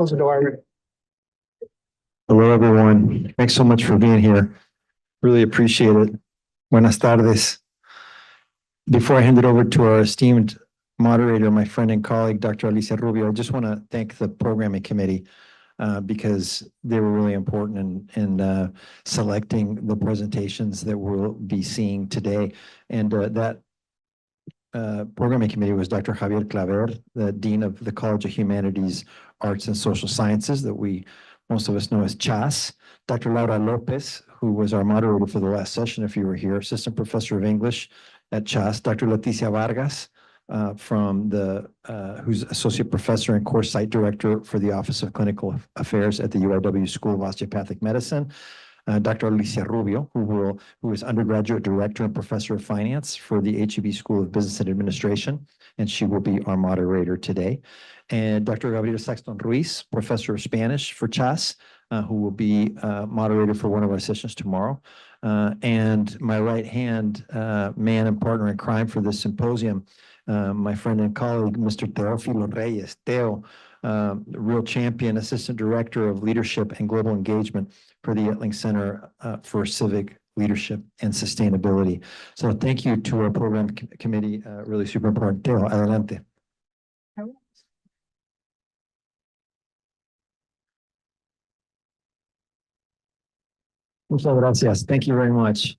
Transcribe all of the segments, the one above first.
close the door. Hello, everyone. Thanks so much for being here. Really appreciate it. Buenas tardes. Before I hand it over to our esteemed moderator, my friend and colleague, Dr. Alicia Rubio, I just want to thank the programming committee because they were really important in selecting the presentations that we'll be seeing today. And that programming committee was Dr. Javier Claver, the Dean of the College of Humanities, Arts, and Social Sciences that most of us know as CHAS, Dr. Laura Lopez, who was our moderator for the last session, if you were here, Assistant Professor of English at CHAS, Dr. Leticia Vargas, who's Associate Professor and Course Site Director for the Office of Clinical Affairs at the UIW School of Osteopathic Medicine, Dr. Alicia Rubio, who is Undergraduate Director and Professor of Finance for the HEB School of Business and Administration, and she will be our moderator today. And Dr. Gabriel Saxton Ruiz, Professor of Spanish for CHAS, who will be moderator for one of our sessions tomorrow. And my right hand man and partner in crime for this symposium, my friend and colleague, Mr. Teófilo Reyes. Teo, real champion, Assistant Director of Leadership and Global Engagement for the Etling Center for Civic Leadership and Sustainability. So thank you to our program committee, really super important. Teo, adelante. Muchas gracias. Thank you very much.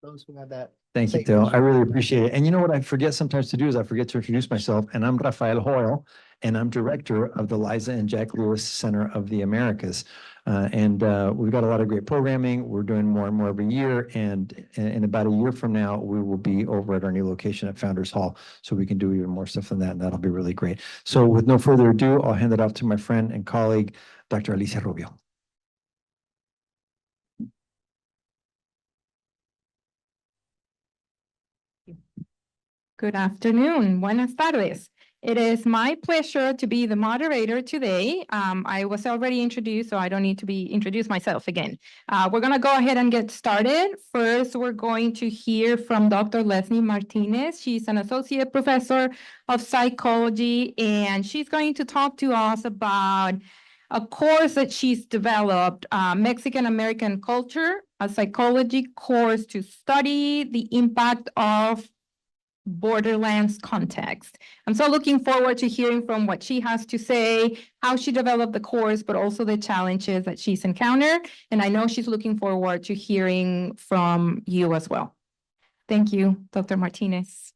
Those who have that. Thank you, Teo. I really appreciate it. And you know what I forget sometimes to do is I forget to introduce myself, and I'm Rafael Hoyle, and I'm director of the Liza and Jack Lewis Center of the Americas. We've got a lot of great programming. We're doing more and more every year. And in about a year from now, we will be over at our new location at Founders Hall. So we can do even more stuff than that. And that'll be really great. So with no further ado, I'll hand it off to my friend and colleague, Dr. Alicia Rubio. Good afternoon. Buenas tardes. It is my pleasure to be the moderator today. I was already introduced, so I don't need to be introduced myself again. We're going to go ahead and get started. First, we're going to hear from Dr. Leslie Martinez. She's an associate professor of psychology, and she's going to talk to us about a course that she's developed, Mexican-American Culture, a psychology course to study the impact of borderlands context. I'm so looking forward to hearing from what she has to say, how she developed the course, but also the challenges that she's encountered. And I know she's looking forward to hearing from you as well. Thank you, Dr. Martinez.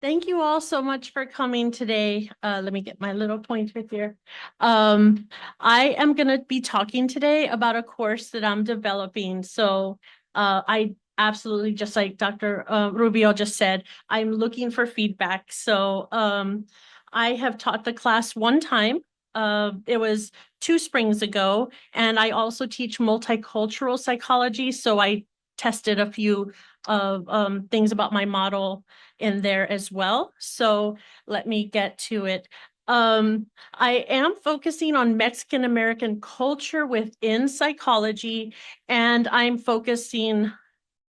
Thank you all so much for coming today. Let me get my little pointer here. I am going to be talking today about a course that I'm developing. So I absolutely, just like Dr. Rubio just said, I'm looking for feedback. So I have taught the class one time. It was 2 springs ago, and I also teach multicultural psychology. So I tested a few of things about my model in there as well. So let me get to it. I am focusing on Mexican American culture within psychology, and I'm focusing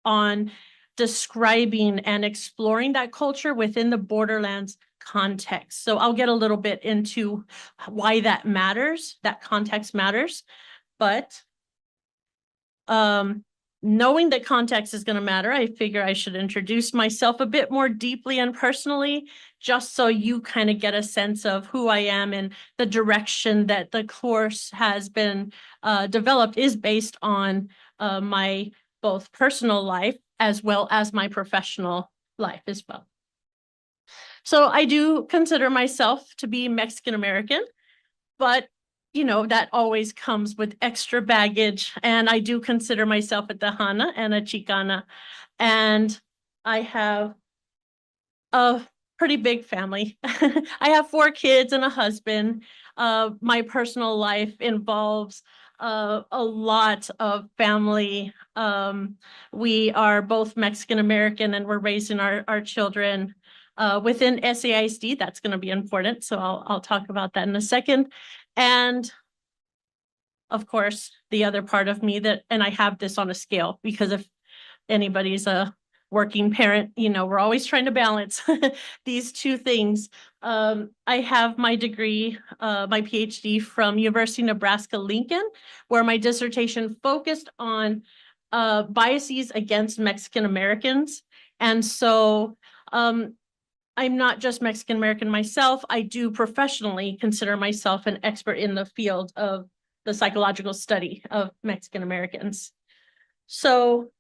on describing and exploring that culture within the borderlands context. So I'll get a little bit into why that matters, that context matters, but knowing that context is going to matter, I figure I should introduce myself a bit more deeply and personally, just so you kind of get a sense of who I am, and the direction that the course has been developed is based on my both personal life as well as my professional life as well. So I do consider myself to be Mexican American, but you know, that always comes with extra baggage. And I do consider myself a Tejana and a Chicana. And I have a pretty big family. I have 4 kids and a husband. My personal life involves a lot of family. We are both Mexican American, and we're raising our children within SAISD. That's going to be important. So I'll talk about that in a second. And of course, the other part of me and I have this on a scale, because if anybody's a working parent, we're always trying to balance these two things. I have my degree, my PhD from University of Nebraska-Lincoln, where my dissertation focused on biases against Mexican Americans. And so I'm not just Mexican American myself. I do professionally consider myself an expert in the field of the psychological study of Mexican Americans. So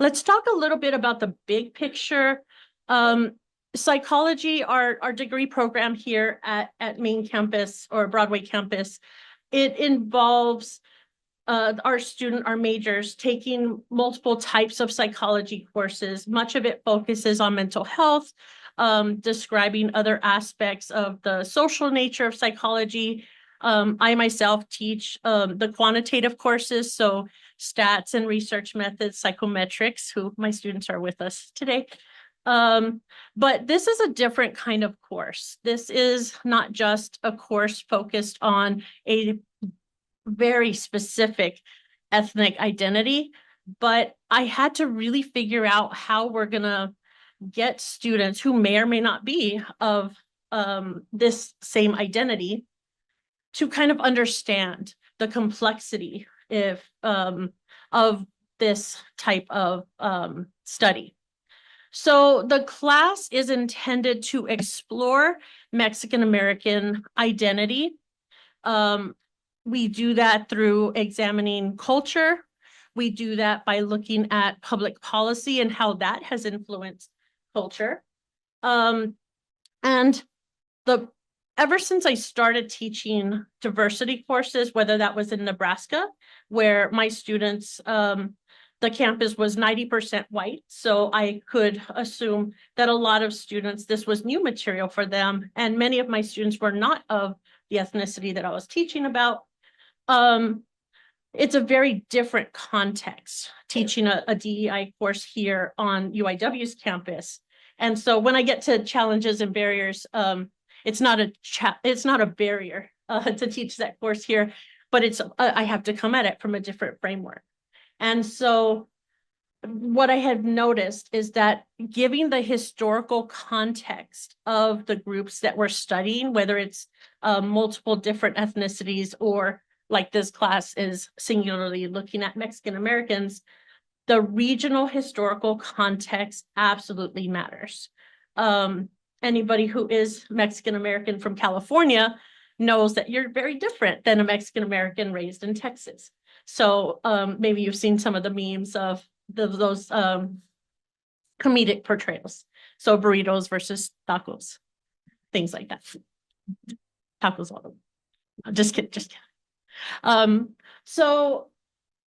let's talk a little bit about the big picture. Psychology, our degree program here at main campus or Broadway campus, it involves our majors taking multiple types of psychology courses. Much of it focuses on mental health, describing other aspects of the social nature of psychology. I myself teach the quantitative courses, so stats and research methods, psychometrics, who my students are with us today. But this is a different kind of course. This is not just a course focused on a very specific ethnic identity, but I had to really figure out how we're gonna get students who may or may not be of this same identity to kind of understand the complexity of this type of study. So the class is intended to explore Mexican American identity. We do that through examining culture. We do that by looking at public policy and how that has influenced culture. And ever since I started teaching diversity courses, whether that was in Nebraska, where my students, the campus was 90% white. So I could assume that a lot of students, this was new material for them. And many of my students were not of the ethnicity that I was teaching about. It's a very different context teaching a DEI course here on UIW's campus. And so when I get to challenges and barriers, it's not a barrier to teach that course here, but I have to come at it from a different framework. And so what I have noticed is that giving the historical context of the groups that we're studying, whether it's multiple different ethnicities or like this class is singularly looking at Mexican Americans, the regional historical context absolutely matters. Anybody who is Mexican American from California knows that you're very different than a Mexican American raised in Texas. So maybe you've seen some of the memes of those comedic portrayals. So burritos versus tacos, things like that. Tacos all over. Just kidding. So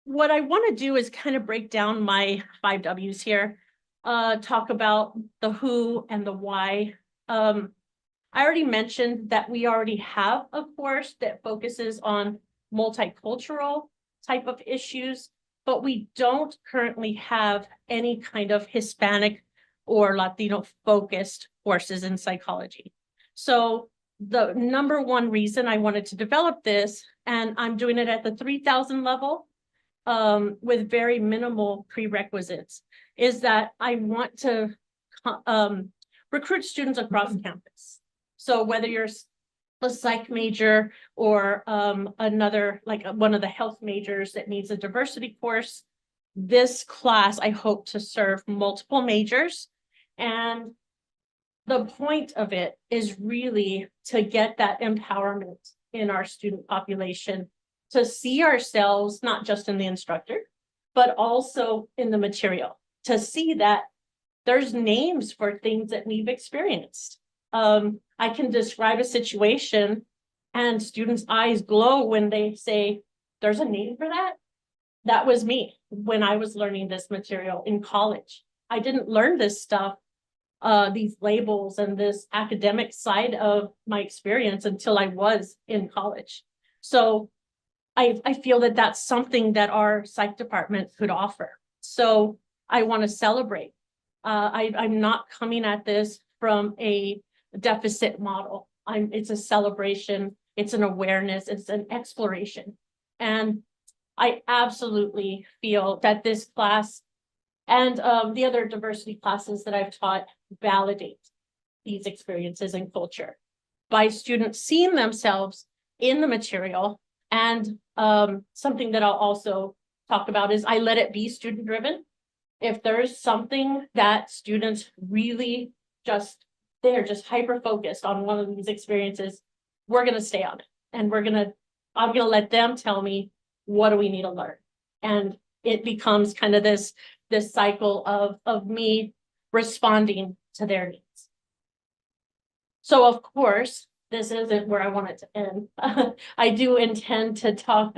what I want to do is kind of break down my 5 W's here, talk about the who and the why. I already mentioned that we already have a course that focuses on multicultural type of issues, but we don't currently have any kind of Hispanic or Latino focused courses in psychology. So the number one reason I wanted to develop this, and I'm doing it at the 3,000 level with very minimal prerequisites, is that I want to recruit students across campus. So whether you're a psych major or another, like one of the health majors that needs a diversity course, this class I hope to serve multiple majors. And the point of it is really to get that empowerment in our student population, to see ourselves not just in the instructor, but also in the material, to see that there's names for things that we've experienced. I can describe a situation and students' eyes glow when they say, there's a name for that. That was me when I was learning this material in college. I didn't learn this stuff, these labels and this academic side of my experience until I was in college. So I feel that that's something that our psych department could offer. So I want to celebrate I'm not coming at this from a deficit model. It's a celebration, it's an awareness, it's an exploration. And I absolutely feel that this class and the other diversity classes that I've taught validate these experiences and culture by students seeing themselves in the material. And something that I'll also talk about is I let it be student driven. If there's something that students really they're just hyper focused on one of these experiences, we're going to stay on it. And I'm going to let them tell me, what do we need to learn? And it becomes kind of this cycle of me responding to their needs. So of course, this isn't where I want it to end. I do intend to talk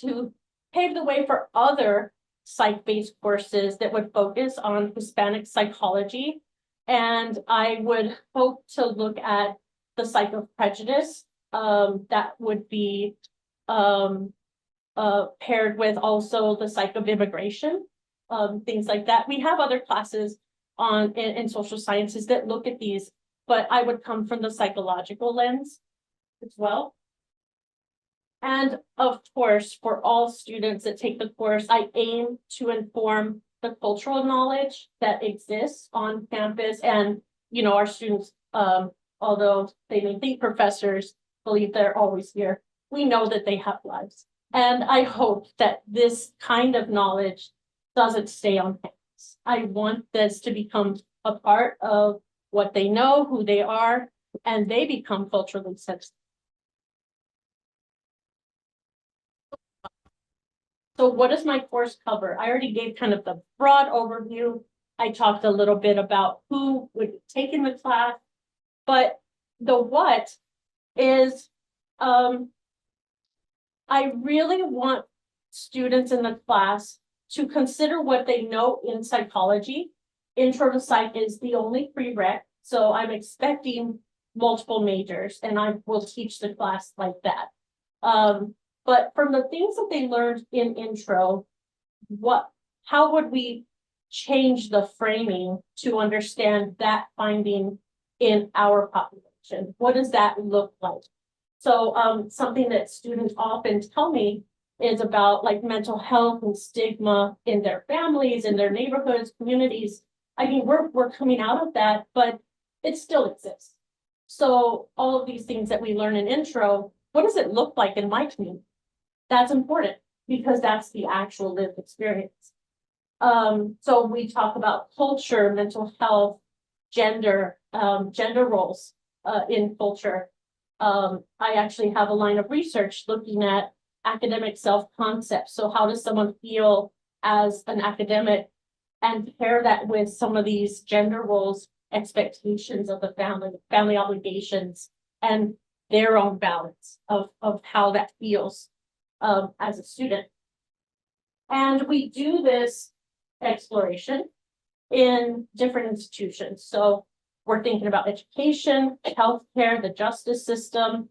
to pave the way for other psych-based courses that would focus on Hispanic psychology. And I would hope to look at the psych of prejudice that would be paired with also the psych of immigration, things like that. We have other classes in social sciences that look at these, but I would come from the psychological lens as well. And of course, for all students that take the course, I aim to inform the cultural knowledge that exists on campus. And, you know, our students, although they may think professors believe they're always here, we know that they have lives. And I hope that this kind of knowledge doesn't stay on campus. I want this to become a part of what they know, who they are, and they become culturally sensitive. So what does my course cover? I already gave kind of the broad overview. I talked a little bit about who would take in the class, but the what is, I really want students in the class to consider what they know in psychology. Intro to Psych is the only prereq, so I'm expecting multiple majors, and I will teach the class like that. But from the things that they learned in intro, how would we change the framing to understand that finding in our population? What does that look like? So something that students often tell me is about like mental health and stigma in their families, in their neighborhoods, communities. I mean, we're coming out of that, but it still exists. So all of these things that we learn in intro, what does it look like in my community? That's important because that's the actual lived experience. So we talk about culture, mental health, gender roles in culture. I actually have a line of research looking at academic self-concept. So how does someone feel as an academic, and pair that with some of these gender roles, expectations of the family obligations, and their own balance of how that feels as a student. And we do this exploration in different institutions. So we're thinking about education, healthcare, the justice system.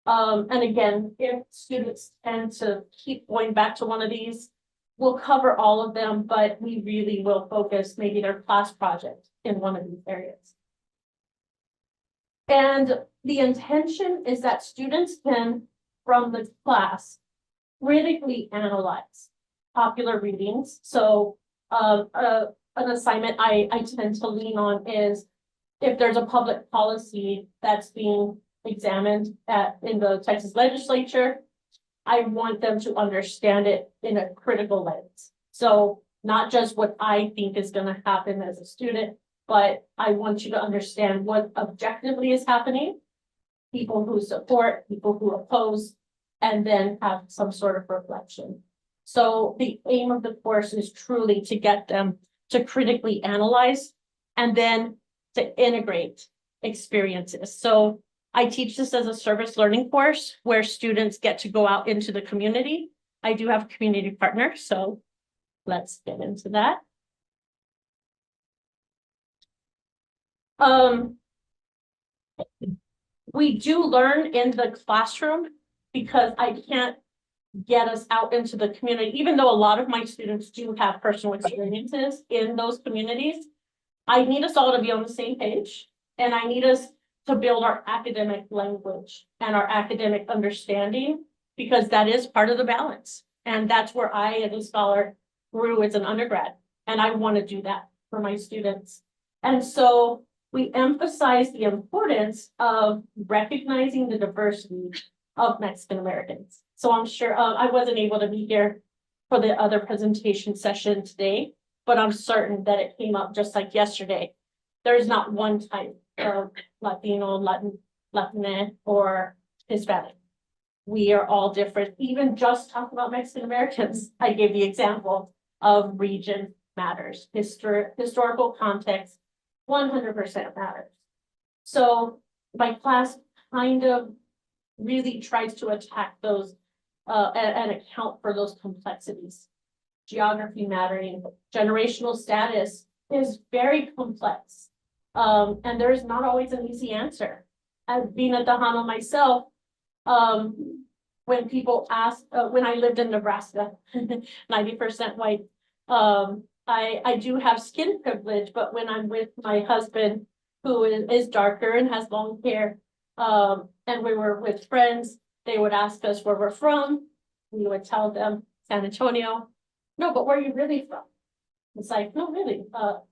And again, if students tend to keep going back to one of these, we'll cover all of them, but we really will focus maybe their class project in one of these areas. And the intention is that students can, from the class, critically analyze popular readings. So an assignment I tend to lean on is if there's a public policy that's being examined in the Texas legislature, I want them to understand it in a critical lens. So not just what I think is going to happen as a student, but I want you to understand what objectively is happening, people who support, people who oppose, and then have some sort of reflection. So the aim of the course is truly to get them to critically analyze and then to integrate experiences. So I teach this as a service learning course where students get to go out into the community. I do have community partners, so let's get into that. We do learn in the classroom because I can't get us out into the community, even though a lot of my students do have personal experiences in those communities. I need us all to be on the same page, and I need us to build our academic language and our academic understanding, because that is part of the balance. And that's where I, as a scholar, grew as an undergrad, and I want to do that for my students. And so we emphasize the importance of recognizing the diversity of Mexican Americans. So I'm sure I wasn't able to be here for the other presentation session today, but I'm certain that it came up just like yesterday. There's not one type of Latino, Latina, or Hispanic. We are all different. Even just talk about Mexican Americans, I gave the example of region matters. Historical context, 100% matters. So my class kind of really tries to attack those and account for those complexities. Geography mattering, generational status is very complex. And there is not always an easy answer. As being a Tejano myself, when people ask, when I lived in Nebraska, 90% white, I do have skin privilege, but when I'm with my husband, who is darker and has long hair, and we were with friends, they would ask us where we're from. We would tell them San Antonio. No, but where are you really from? It's like, no, really,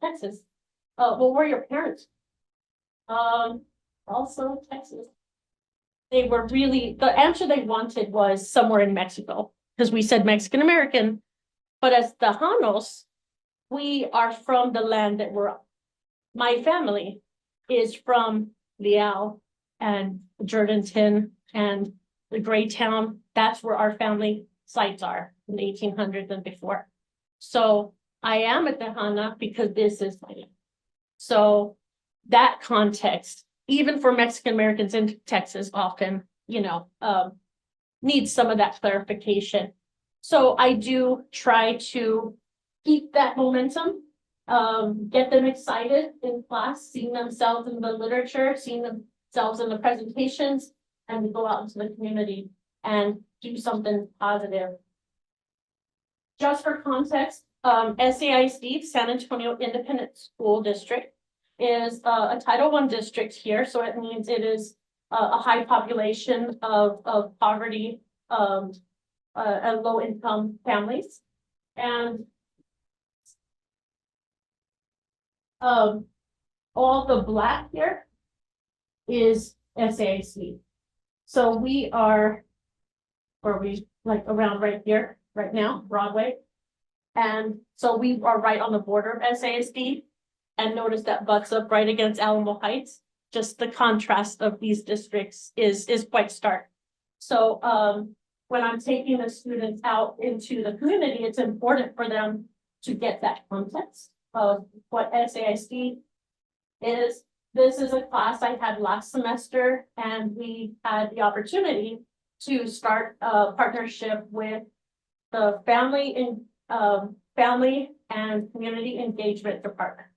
Texas. Well, where are your parents? Also Texas. They were really, the answer they wanted was somewhere in Mexico, because we said Mexican American. But as Tejanos, we are from the land that we're on. My family is from Leal and Jordanton and the Greytown. That's where our family sites are in the 1800s and before. So I am a Tejana because this is my land. So that context, even for Mexican Americans in Texas, often, needs some of that clarification. So I do try to keep that momentum, get them excited in class, seeing themselves in the literature, seeing themselves in the presentations, and go out into the community and do something positive. Just for context, SAIC, San Antonio Independent School District, is a Title I district here. So it means it is a high population of poverty and low income families. And all the black here is SAIC. So we are, or we like around right here, right now, Broadway. And so we are right on the border of SASD, and notice that butts up right against Alamo Heights. Just the contrast of these districts is quite stark. So when I'm taking the students out into the community, it's important for them to get that context of what SASD is. This is a class I had last semester, and we had the opportunity to start a partnership with the Family and Community Engagement Department.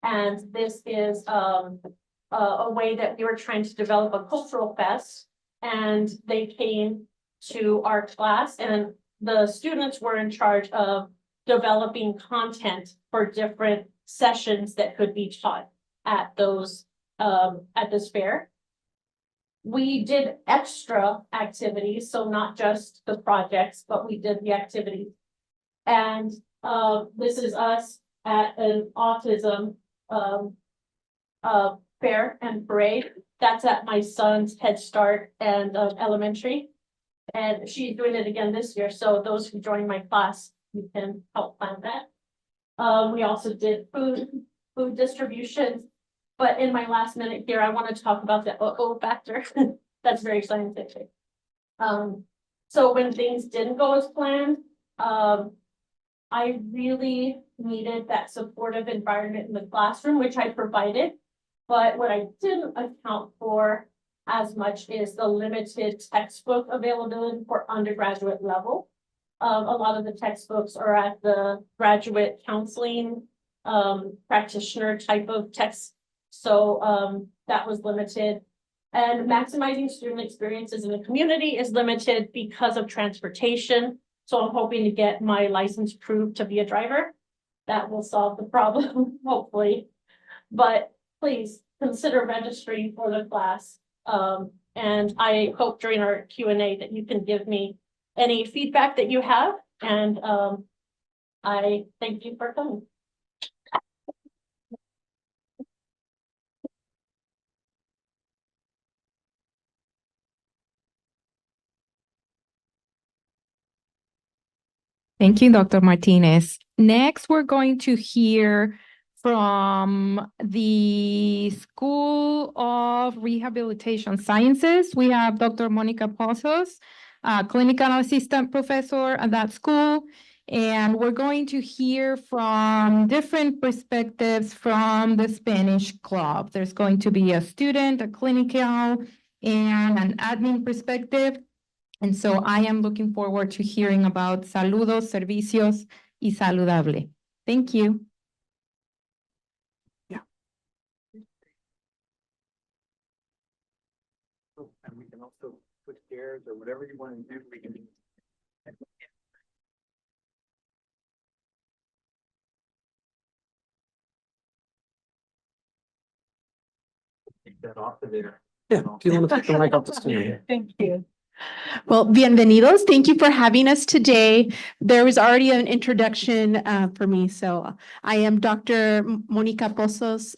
And this is a way that we were trying to develop a cultural fest, and they came to our class, and the students were in charge of developing content for different sessions that could be taught at those at this fair. We did extra activities, so not just the projects, but we did the activities. And this is us at an autism fair and parade. That's at my son's Head Start and elementary. And she's doing it again this year. So those who join my class, you can help plan that. We also did food distributions. But in my last minute here, I want to talk about the uh-oh factor. That's very scientific. So when things didn't go as planned, I really needed that supportive environment in the classroom, which I provided. But what I didn't account for as much is the limited textbook availability for undergraduate level. A lot of the textbooks are at the graduate counseling practitioner type of text. So that was limited. And maximizing student experiences in the community is limited because of transportation. So I'm hoping to get my license proved to be a driver. That will solve the problem, hopefully. but please consider registering for the class. And I hope during our Q&A that you can give me any feedback that you have. And I thank you for coming. Thank you, Dr. Martinez. Next, we're going to hear from the School of Rehabilitation Sciences. We have Dr. Monica Pozos, clinical assistant professor at that school. And we're going to hear from different perspectives from the Spanish Club. There's going to be a student, a clinical, and an admin perspective. And so I am looking forward to hearing about saludos, servicios, y saludable. Thank you. And we can also switch chairs or whatever you want to do. We can. Take that off of there. Yeah, do you want to take the mic off the stand? Thank you. Well, bienvenidos. Thank you for having us today. There was already an introduction for me. So I am Dr. Monica Pozos,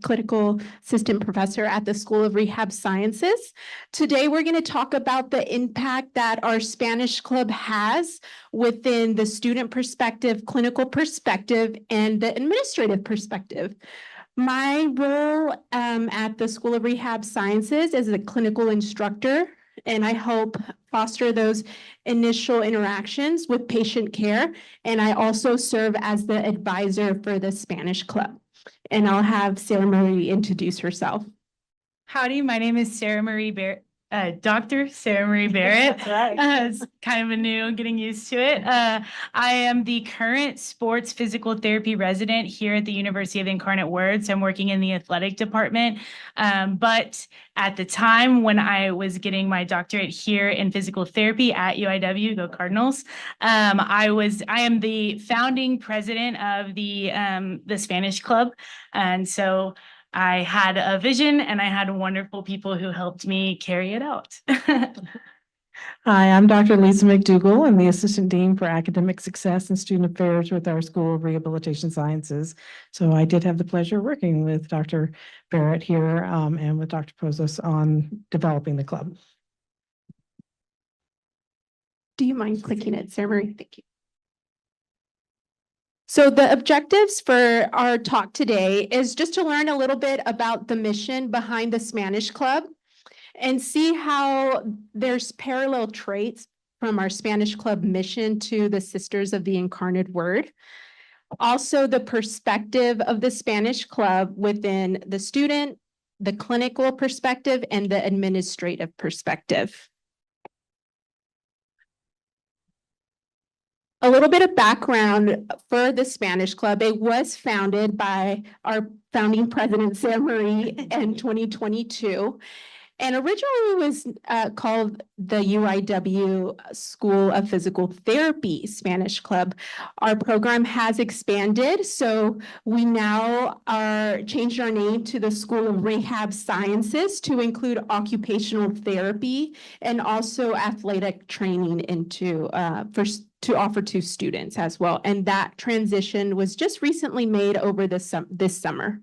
clinical assistant professor at the School of Rehab Sciences. Today, we're going to talk about the impact that our Spanish Club has within the student perspective, clinical perspective, and the administrative perspective. My role at the School of Rehab Sciences is a clinical instructor, and I help foster those initial interactions with patient care. And I also serve as the advisor for the Spanish Club. And I'll have Sarah Marie introduce herself. Howdy, my name is Sarah Marie Barrett, Dr. Sarah Marie Barrett. That's right. It's kind of a new, getting used to it. I am the current sports physical therapy resident here at the University of Incarnate Word. So I'm working in the athletic department. But at the time when I was getting my doctorate here in physical therapy at UIW, go Cardinals, I am the founding president of the Spanish Club. And so I had a vision and I had wonderful people who helped me carry it out. Hi, I'm Dr. Lisa McDougall. I'm the Assistant Dean for Academic Success and Student Affairs with our School of Rehabilitation Sciences. So I did have the pleasure of working with Dr. Barrett here and with Dr. Pozos on developing the club. Do you mind clicking it, Sarah Marie? Thank you. So the objectives for our talk today is just to learn a little bit about the mission behind the Spanish Club and see how there's parallel traits from our Spanish Club mission to the Sisters of the Incarnate Word. Also, the perspective of the Spanish Club within the student, the clinical perspective, and the administrative perspective. A little bit of background for the Spanish Club. It was founded by our founding president, Sarah Marie, in 2022. And originally it was called the UIW School of Physical Therapy Spanish Club. Our program has expanded, so we now changed our name to the School of Rehab Sciences to include occupational therapy and also athletic training into to offer to students as well. And that transition was just recently made over this summer.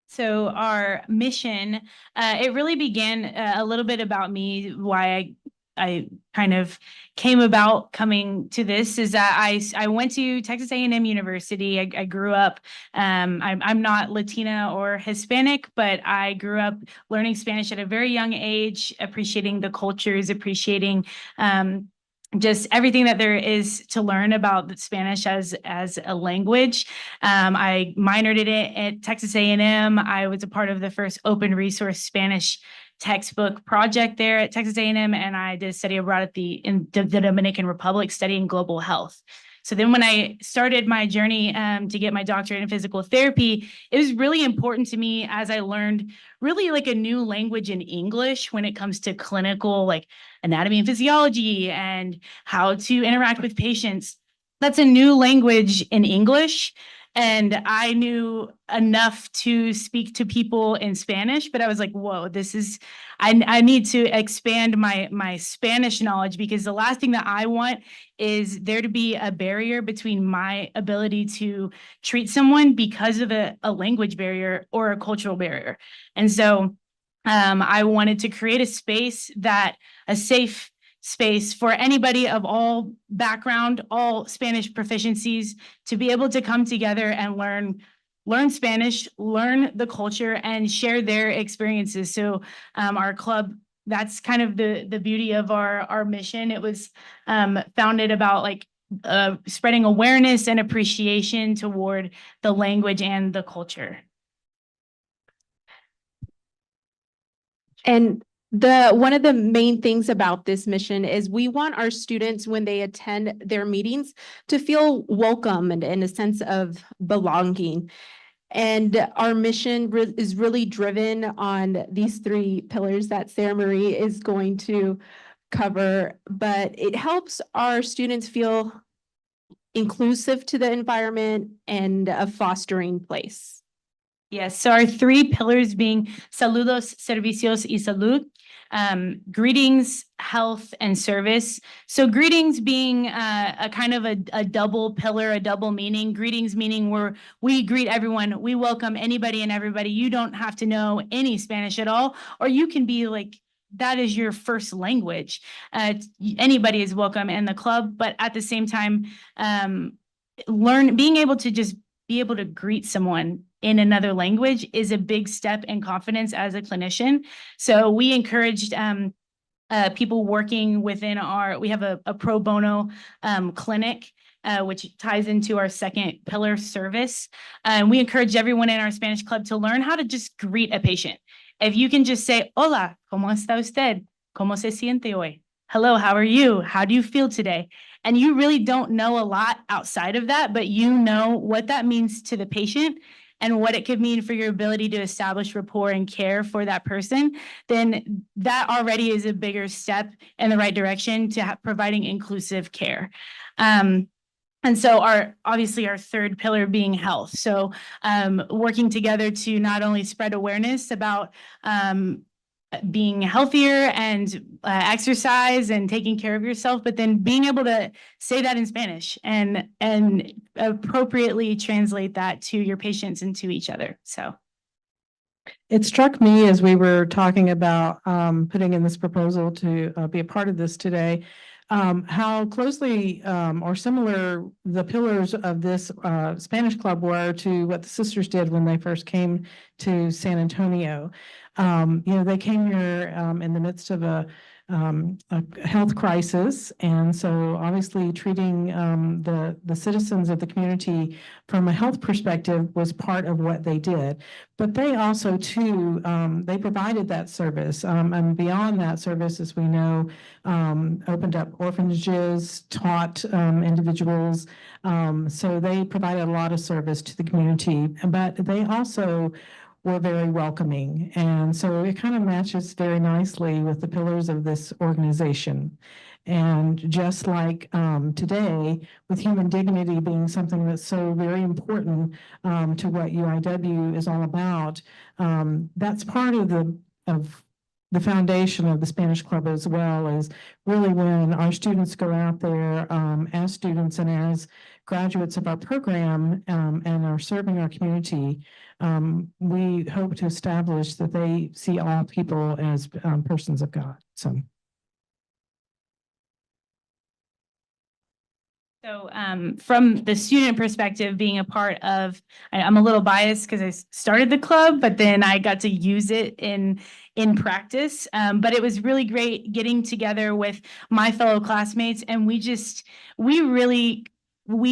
So our mission, it really began a little bit about me, why I kind of came about coming to this is that I went to Texas A&M University. I grew up, I'm not Latina or Hispanic, but I grew up learning Spanish at a very young age, appreciating the cultures, appreciating just everything that there is to learn about Spanish as a language. I minored in it at Texas A&M. I was a part of the first open resource Spanish textbook project there at Texas A&M, and I did study abroad in the Dominican Republic studying global health. So then when I started my journey to get my doctorate in physical therapy, it was really important to me as I learned really like a new language in English when it comes to clinical, like anatomy and physiology and how to interact with patients. that's a new language in English. And I knew enough to speak to people in Spanish, but I was like, whoa, I need to expand my Spanish knowledge, because the last thing that I want is there to be a barrier between my ability to treat someone because of a language barrier or a cultural barrier. And so I wanted to create a safe space for anybody of all background, all Spanish proficiencies, to be able to come together and learn Spanish, learn the culture, and share their experiences. So our club, that's kind of the beauty of our mission. It was founded about like spreading awareness and appreciation toward the language and the culture. And one of the main things about this mission is we want our students, when they attend their meetings, to feel welcome and in a sense of belonging. And our mission is really driven on these 3 pillars that Sarah Marie is going to cover, but it helps our students feel inclusive to the environment and a fostering place. Yes, so our 3 pillars being saludos, servicios, y salud, greetings, health, and service. So greetings being a kind of a double pillar, a double meaning. Greetings meaning we greet everyone, we welcome anybody and everybody. You don't have to know any Spanish at all, or you can be like, that is your first language. Anybody is welcome in the club, but at the same time, being able to just be able to greet someone in another language is a big step in confidence as a clinician. So we encouraged people working within we have a pro bono clinic, which ties into our second pillar, service. And we encourage everyone in our Spanish club to learn how to just greet a patient. If you can just say, hola, ¿cómo está usted? ¿Cómo se siente hoy? Hello, how are you? How do you feel today? And you really don't know a lot outside of that, but you know what that means to the patient and what it could mean for your ability to establish rapport and care for that person, then that already is a bigger step in the right direction to providing inclusive care. And so obviously our 3rd pillar being health. So working together to not only spread awareness about being healthier and exercise and taking care of yourself, but then being able to say that in Spanish and appropriately translate that to your patients and to each other. So It struck me as we were talking about putting in this proposal to be a part of this today, how closely or similar the pillars of this Spanish club were to what the sisters did when they first came to San Antonio. They came here in the midst of a health crisis, and so obviously treating the citizens of the community from a health perspective was part of what they did. But they also too they provided that service, and beyond that service, as we know, opened up orphanages, taught individuals. So they provided a lot of service to the community, but they also were very welcoming. And so it kind of matches very nicely with the pillars of this organization. And just like today, with human dignity being something that's so very important to what UIW is all about, that's part of the foundation of the Spanish Club as well, is really when our students go out there as students and as graduates of our program and are serving our community, we hope to establish that they see all people as persons of God. So from the student perspective, being a part of, I'm a little biased because I started the club, but then I got to use it in practice. But it was really great getting together with my fellow classmates, and we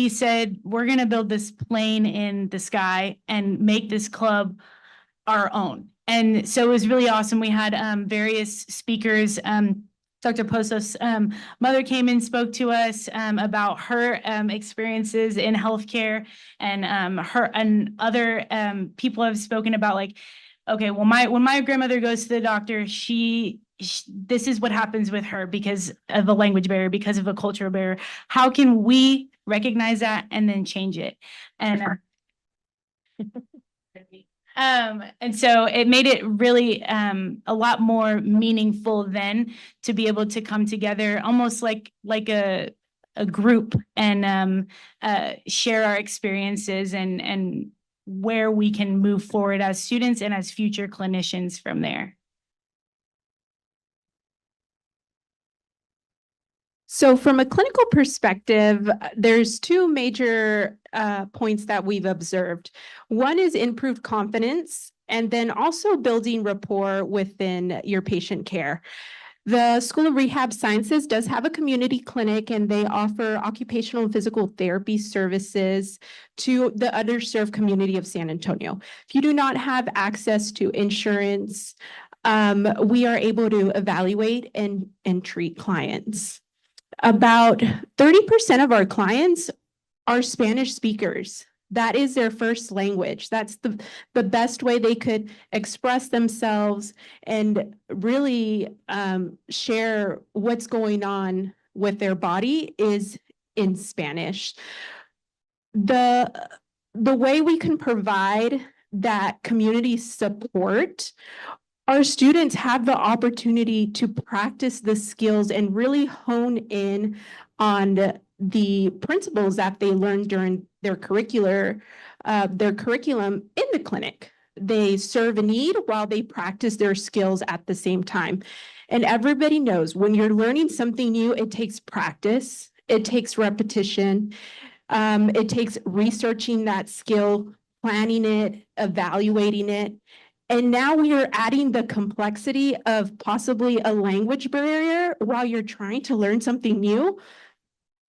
said, we're going to build this plane in the sky and make this club our own. And so it was really awesome. We had various speakers. Dr. Posos' mother came and spoke to us about her experiences in healthcare, and her and other people have spoken about, like, okay, well, when my grandmother goes to the doctor, this is what happens with her because of a language barrier, because of a cultural barrier. How can we recognize that, and then change it. And and so it made it really a lot more meaningful then to be able to come together almost like a group and share our experiences and where we can move forward as students and as future clinicians from there. So from a clinical perspective, there's two major points that we've observed. One is improved confidence, and then also building rapport within your patient care. The School of Rehab Sciences does have a community clinic, and they offer occupational and physical therapy services to the underserved community of San Antonio. If you do not have access to insurance, we are able to evaluate and treat clients. About 30% of our clients are Spanish speakers. That is their first language. That's the best way they could express themselves and really share what's going on with their body is in Spanish. The way we can provide that community support, our students have the opportunity to practice the skills and really hone in on the principles that they learned during their curriculum in the clinic. They serve a need while they practice their skills at the same time. And everybody knows when you're learning something new, it takes practice, it takes repetition, it takes researching that skill, planning it, evaluating it. And now we are adding the complexity of possibly a language barrier while you're trying to learn something new.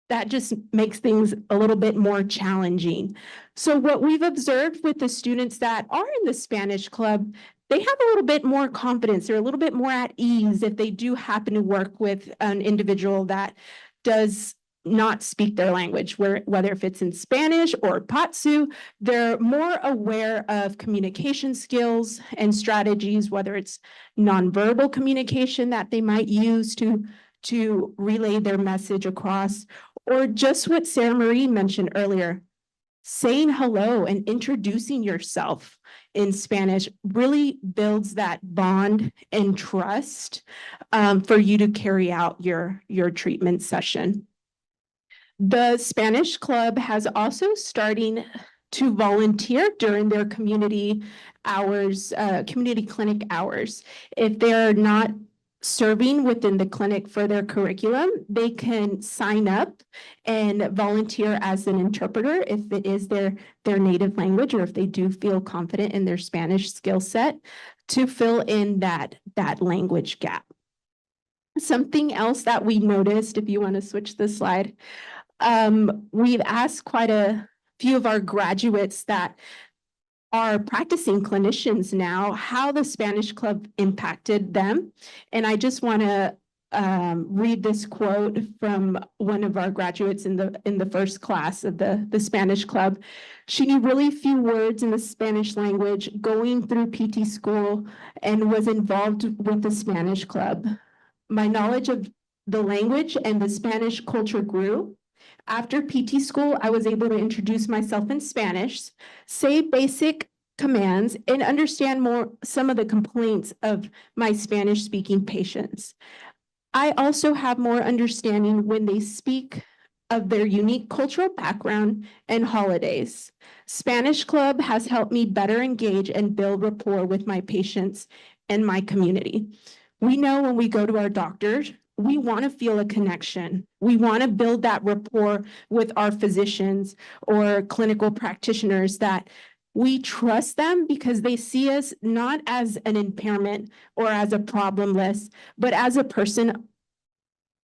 That just makes things a little bit more challenging. So what we've observed with the students that are in the Spanish club, they have a little bit more confidence. They're a little bit more at ease if they do happen to work with an individual that does not speak their language, whether if it's in Spanish or Patsu, they're more aware of communication skills and strategies, whether it's nonverbal communication that they might use to relay their message across, or just what Sarah Marie mentioned earlier, saying hello and introducing yourself in Spanish really builds that bond and trust for you to carry out your treatment session. The Spanish Club has also starting to volunteer during their community hours, community clinic hours. If they're not serving within the clinic for their curriculum, they can sign up and volunteer as an interpreter if it is their native language, or if they do feel confident in their Spanish skill set to fill in that language gap. Something else that we noticed, if you want to switch the slide, we've asked quite a few of our graduates that are practicing clinicians now how the Spanish Club impacted them. And I just want to read this quote from one of our graduates in the first class of the Spanish Club. She knew really few words in the Spanish language, going through PT school, and was involved with the Spanish Club. My knowledge of the language and the Spanish culture grew. After PT school, I was able to introduce myself in Spanish, say basic commands, and understand more some of the complaints of my Spanish-speaking patients. I also have more understanding when they speak of their unique cultural background and holidays. Spanish Club has helped me better engage and build rapport with my patients and my community. We know when we go to our doctors, we want to feel a connection. We want to build that rapport with our physicians or clinical practitioners, that we trust them because they see us not as an impairment or as a problem list, but as a person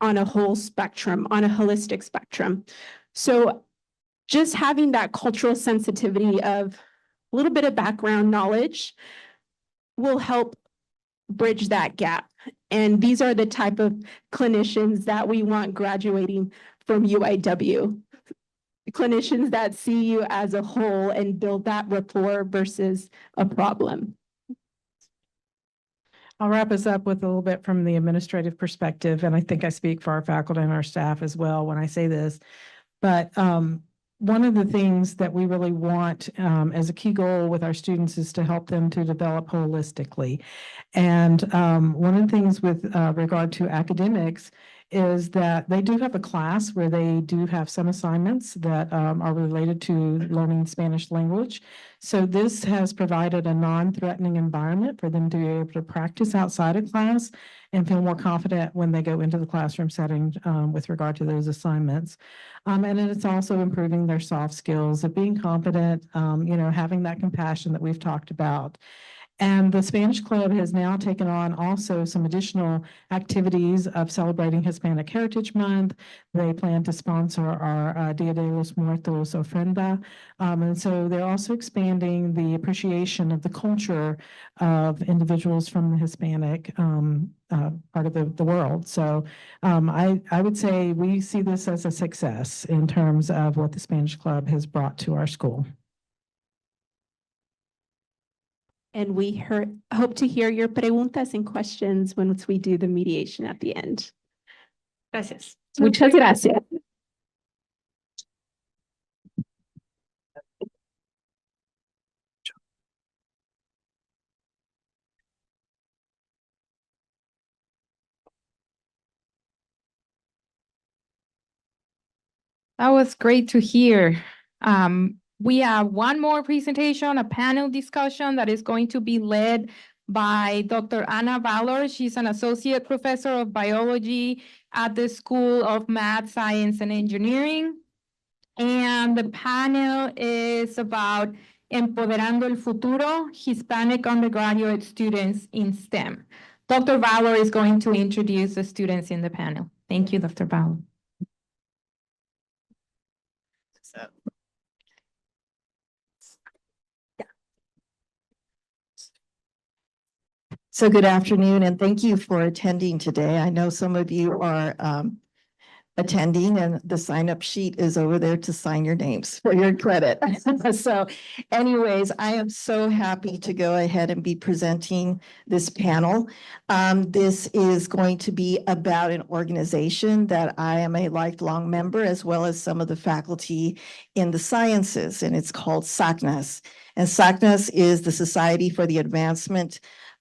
on a whole spectrum, on a holistic spectrum. So just having that cultural sensitivity of a little bit of background knowledge will help bridge that gap. And these are the type of clinicians that we want graduating from UIW. Clinicians that see you as a whole and build that rapport versus a problem. I'll wrap us up with a little bit from the administrative perspective, and I think I speak for our faculty and our staff as well when I say this. But one of the things that we really want as a key goal with our students is to help them to develop holistically. And one of the things with regard to academics is that they do have a class where they do have some assignments that are related to learning Spanish language. So this has provided a non-threatening environment for them to be able to practice outside of class and feel more confident when they go into the classroom setting with regard to those assignments. And then it's also improving their soft skills of being confident, having that compassion that we've talked about. And the Spanish Club has now taken on also some additional activities of celebrating Hispanic Heritage Month. They plan to sponsor our Dia de los Muertos ofrenda. And so they're also expanding the appreciation of the culture of individuals from the Hispanic part of the world. So I would say we see this as a success in terms of what the Spanish Club has brought to our school. And we hope to hear your preguntas and questions once we do the mediation at the end. Gracias. Muchas gracias. That was great to hear. We have one more presentation, a panel discussion that is going to be led by Dr. Anna Valor. She's an associate professor of biology at the School of Math, Science, and Engineering. And the panel is about Empoderando el Futuro, Hispanic undergraduate students in STEM. Dr. Valor is going to introduce the students in the panel. Thank you, Dr. Valor. So good afternoon, and thank you for attending today. I know some of you are attending, and the sign-up sheet is over there to sign your names for your credit. So anyways, I am so happy to go ahead and be presenting this panel. This is going to be about an organization that I am a lifelong member, as well as some of the faculty in the sciences, and it's called SACNAS. And SACNAS is the Society for the Advancement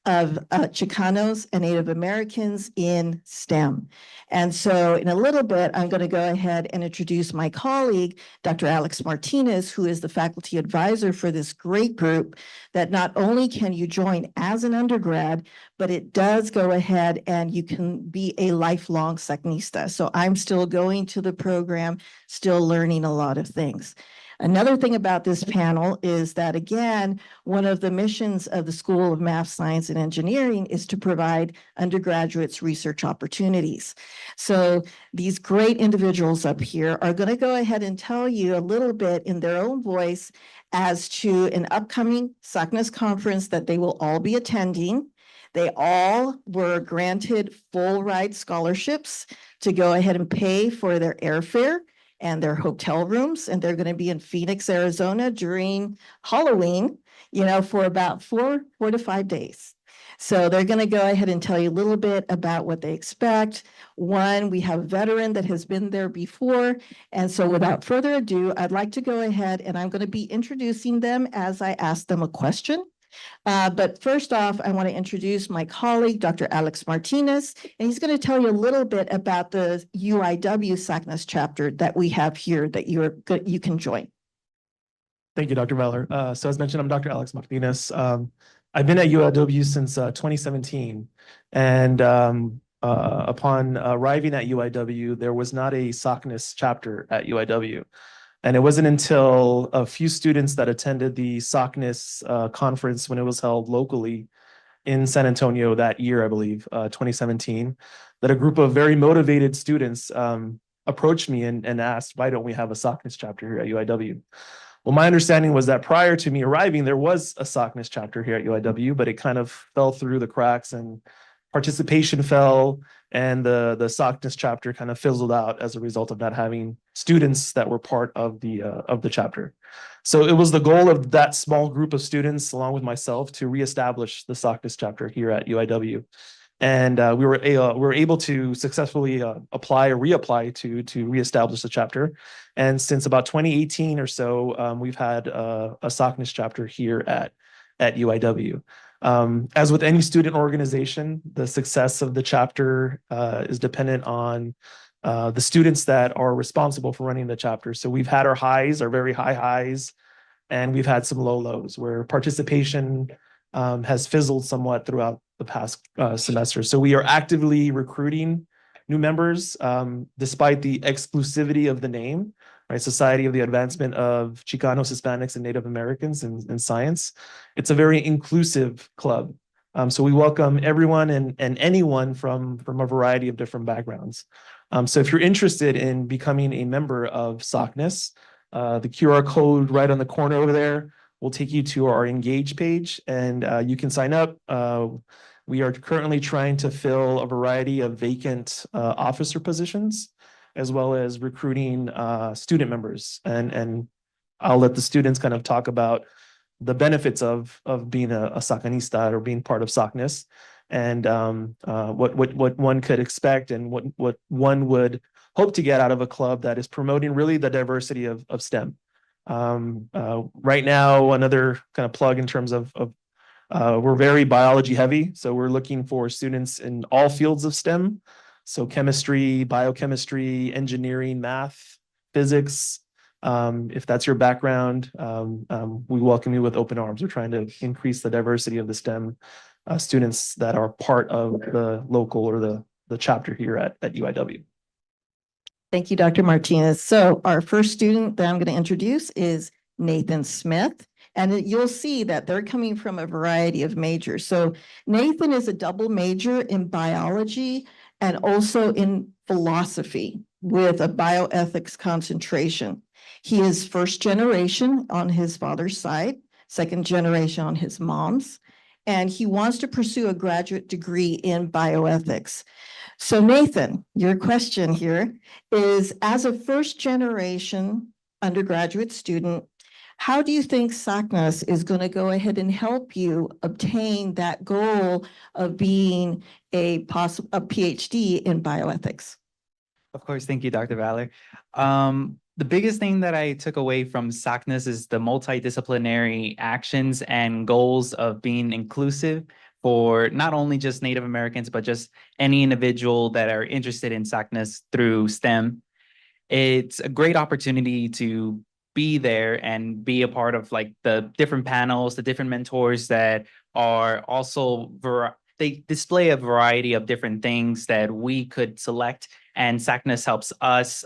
of Chicanos and Native Americans in STEM. And so in a little bit, I'm going to go ahead and introduce my colleague, Dr. Alex Martinez, who is the faculty advisor for this great group that not only can you join as an undergrad, but it does go ahead and you can be a lifelong SACNista. So I'm still going to the program, still learning a lot of things. Another thing about this panel is that, again, one of the missions of the School of Math, Science, and Engineering is to provide undergraduates research opportunities. So these great individuals up here are going to go ahead and tell you a little bit in their own voice as to an upcoming SACNAS conference that they will all be attending. They all were granted full ride scholarships to go ahead and pay for their airfare and their hotel rooms, and they're going to be in Phoenix, Arizona during Halloween, for about 4 to 5 days. So they're going to go ahead and tell you a little bit about what they expect. One, we have a veteran that has been there before. And so without further ado, I'd like to go ahead and I'm going to be introducing them as I ask them a question. But first off, I want to introduce my colleague, Dr. Alex Martinez, and he's going to tell you a little bit about the UIW SACNAS chapter that we have here that you can join. Thank you, Dr. Valor. So as mentioned, I'm Dr. Alex Martinez. I've been at UIW since 2017. And upon arriving at UIW, there was not a SACNAS chapter at UIW. And it wasn't until a few students that attended the SACNAS conference when it was held locally in San Antonio that year, I believe, 2017, that a group of very motivated students approached me and asked, why don't we have a SACNAS chapter here at UIW? Well, my understanding was that prior to me arriving, there was a SACNAS chapter here at UIW, but it kind of fell through the cracks and participation fell, and the SACNAS chapter kind of fizzled out as a result of not having students that were part of the chapter. So it was the goal of that small group of students, along with myself, to reestablish the SACNAS chapter here at UIW. And we were able to successfully apply or reapply to reestablish the chapter. And since about 2018 or so, we've had a SOCNIS chapter here at UIW. As with any student organization, the success of the chapter is dependent on the students that are responsible for running the chapter. So we've had our highs, our very high highs, and we've had some low lows where participation has fizzled somewhat throughout the past semester. So we are actively recruiting new members, despite the exclusivity of the name, right? Society of the Advancement of Chicanos, Hispanics, and Native Americans in Science. It's a very inclusive club. So we welcome everyone and anyone from a variety of different backgrounds. So if you're interested in becoming a member of SOCNIS, the QR code right on the corner over there will take you to our Engage page, and you can sign up. We are currently trying to fill a variety of vacant officer positions, as well as recruiting student members. And I'll let the students kind of talk about the benefits of being a SOCNista or being part of SOCNIS, and what one could expect and what one would hope to get out of a club that is promoting really the diversity of STEM. Right now, another kind of plug in terms of we're very biology heavy, so we're looking for students in all fields of STEM. So chemistry, biochemistry, engineering, math, physics. If that's your background, we welcome you with open arms. We're trying to increase the diversity of the STEM students that are part of the local or the chapter here at UIW. Thank you, Dr. Martinez. So our first student that I'm going to introduce is Nathan Smith. And you'll see that they're coming from a variety of majors. So Nathan is a double major in biology and also in philosophy with a bioethics concentration. He is first generation on his father's side, second generation on his mom's, and he wants to pursue a graduate degree in bioethics. So Nathan, your question here is, as a first generation undergraduate student, how do you think SOCNIS is going to go ahead and help you obtain that goal of being a PhD in bioethics? Of course, thank you, Dr. Valor. The biggest thing that I took away from SOCNIS is the multidisciplinary actions and goals of being inclusive for not only just Native Americans, but just any individual that are interested in SOCNIS through STEM. It's a great opportunity to be there and be a part of like the different panels, the different mentors that are also, they display a variety of different things that we could select, and SOCNIS helps us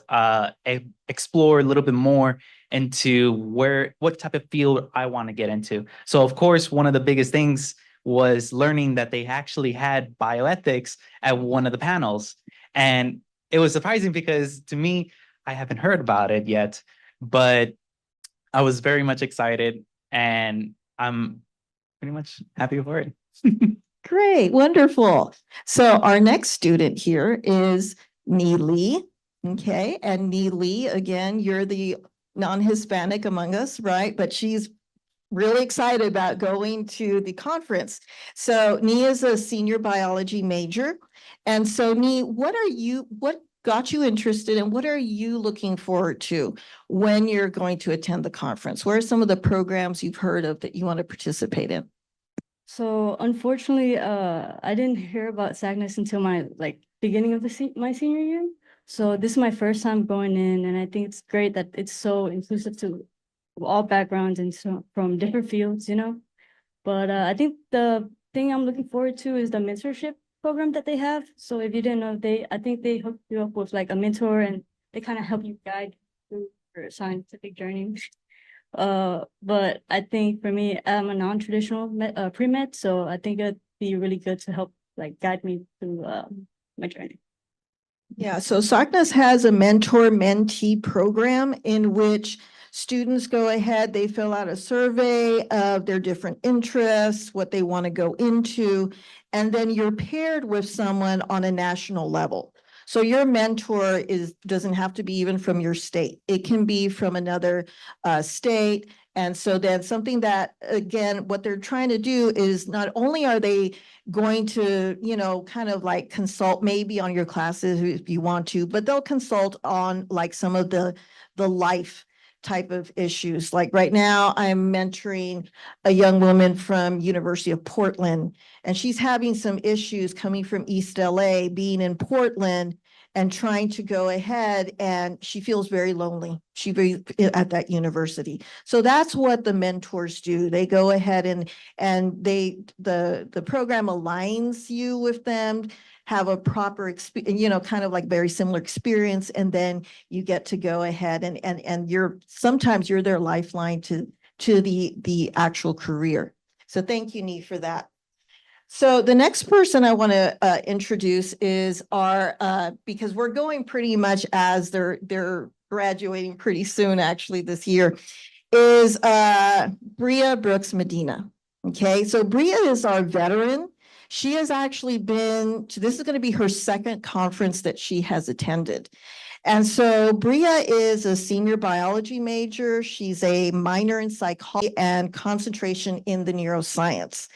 explore a little bit more into what type of field I want to get into. So of course, one of the biggest things was learning that they actually had bioethics at one of the panels. And it was surprising because to me, I haven't heard about it yet, but I was very much excited and I'm pretty much happy for it. Great, wonderful. So our next student here is Neely. Okay, and Neely, again, you're the non-Hispanic among us, right? But she's really excited about going to the conference. So Nee is a senior biology major. And so Nee, what got you interested and what are you looking forward to when you're going to attend the conference? What are some of the programs you've heard of that you want to participate in? So unfortunately, I didn't hear about SOCNIS until my beginning of my senior year. So this is my first time going in, and I think it's great that it's so inclusive to all backgrounds and so from different fields, you know. But I think the thing I'm looking forward to is the mentorship program that they have. So if you didn't know, I think they hook you up with like a mentor, and they kind of help you guide through your scientific journey. But I think for me, I'm a non-traditional pre-med, so I think it'd be really good to help guide me through my journey. Yeah, so SOCNIS has a mentor-mentee program in which students go ahead, they fill out a survey of their different interests, what they want to go into, and then you're paired with someone on a national level. So your mentor doesn't have to be even from your state. It can be from another state. And so then something that, again, what they're trying to do is not only are they going to, kind of like consult maybe on your classes if you want to, but they'll consult on like some of the life type of issues. Like right now, I'm mentoring a young woman from University of Portland, and she's having some issues coming from East LA, being in Portland and trying to go ahead, and she feels very lonely. At that university. So that's what the mentors do. They go ahead and the program aligns you with them, have a proper experience, kind of like very similar experience, and then you get to go ahead and sometimes you're their lifeline to the actual career. So thank you, Nee, for that. So the next person I want to introduce is because we're going pretty much as they're graduating pretty soon, actually this year, is Bria Brooks Medina. Okay, so Bria is our veteran. She has actually this is going to be her second conference that she has attended. And so Bria is a senior biology major. She's a minor in psychology and concentration in the neuroscience.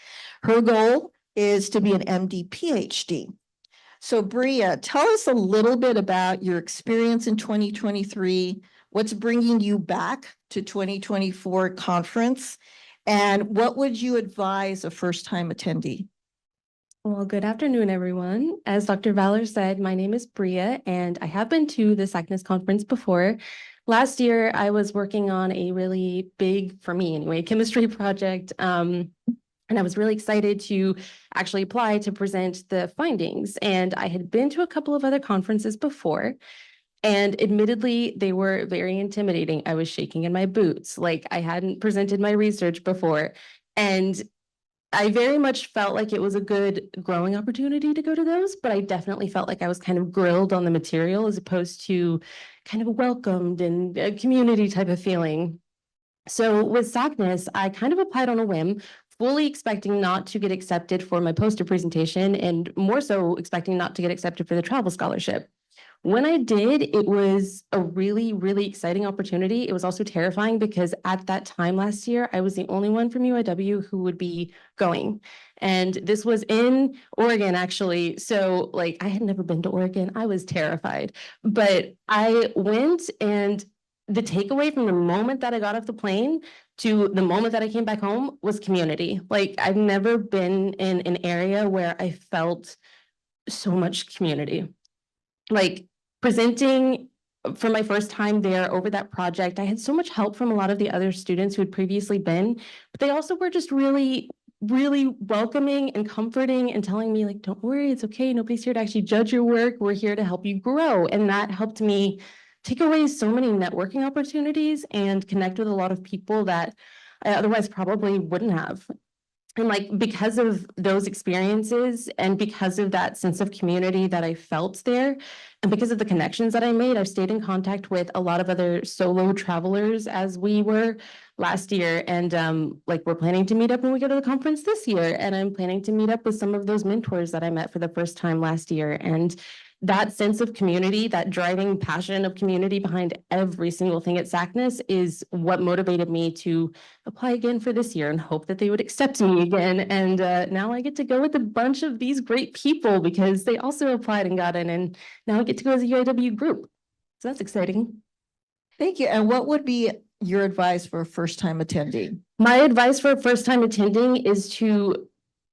Her goal is to be an MD PhD. So Bria, tell us a little bit about your experience in 2023, what's bringing you back to 2024 conference, and what would you advise a first-time attendee? Well, good afternoon, everyone. As Dr. Valor said, my name is Bria, and I have been to the SACNAS conference before. Last year, I was working on a really big, for me anyway, chemistry project. And I was really excited to actually apply to present the findings. And I had been to a couple of other conferences before, and admittedly, they were very intimidating. I was shaking in my boots, like I hadn't presented my research before. And I very much felt like it was a good growing opportunity to go to those, but I definitely felt like I was kind of grilled on the material as opposed to kind of welcomed and a community type of feeling. So with SACNAS, I kind of applied on a whim, fully expecting not to get accepted for my poster presentation and more so expecting not to get accepted for the travel scholarship. When I did, it was a really, really exciting opportunity. It was also terrifying because at that time last year, I was the only one from UIW who would be going. And this was in Oregon, actually. So like I had never been to Oregon. I was terrified, but I went, and the takeaway from the moment that I got off the plane to the moment that I came back home was community. Like I've never been in an area where I felt so much community. Like presenting for my first time there over that project, I had so much help from a lot of the other students who had previously been, but they also were just really, really welcoming and comforting and telling me like, don't worry, it's okay. Nobody's here to actually judge your work. We're here to help you grow. And that helped me take away so many networking opportunities and connect with a lot of people that I otherwise probably wouldn't have. And like, because of those experiences and because of that sense of community that I felt there, and because of the connections that I made, I've stayed in contact with a lot of other solo travelers as we were last year. And like, we're planning to meet up when we go to the conference this year. And I'm planning to meet up with some of those mentors that I met for the first time last year. And that sense of community, that driving passion of community behind every single thing at SACNAS is what motivated me to apply again for this year and hope that they would accept me again. And now I get to go with a bunch of these great people because they also applied and got in, and now I get to go as a UIW group. So that's exciting. Thank you. And what would be your advice for a first-time attendee? My advice for a first-time attending is to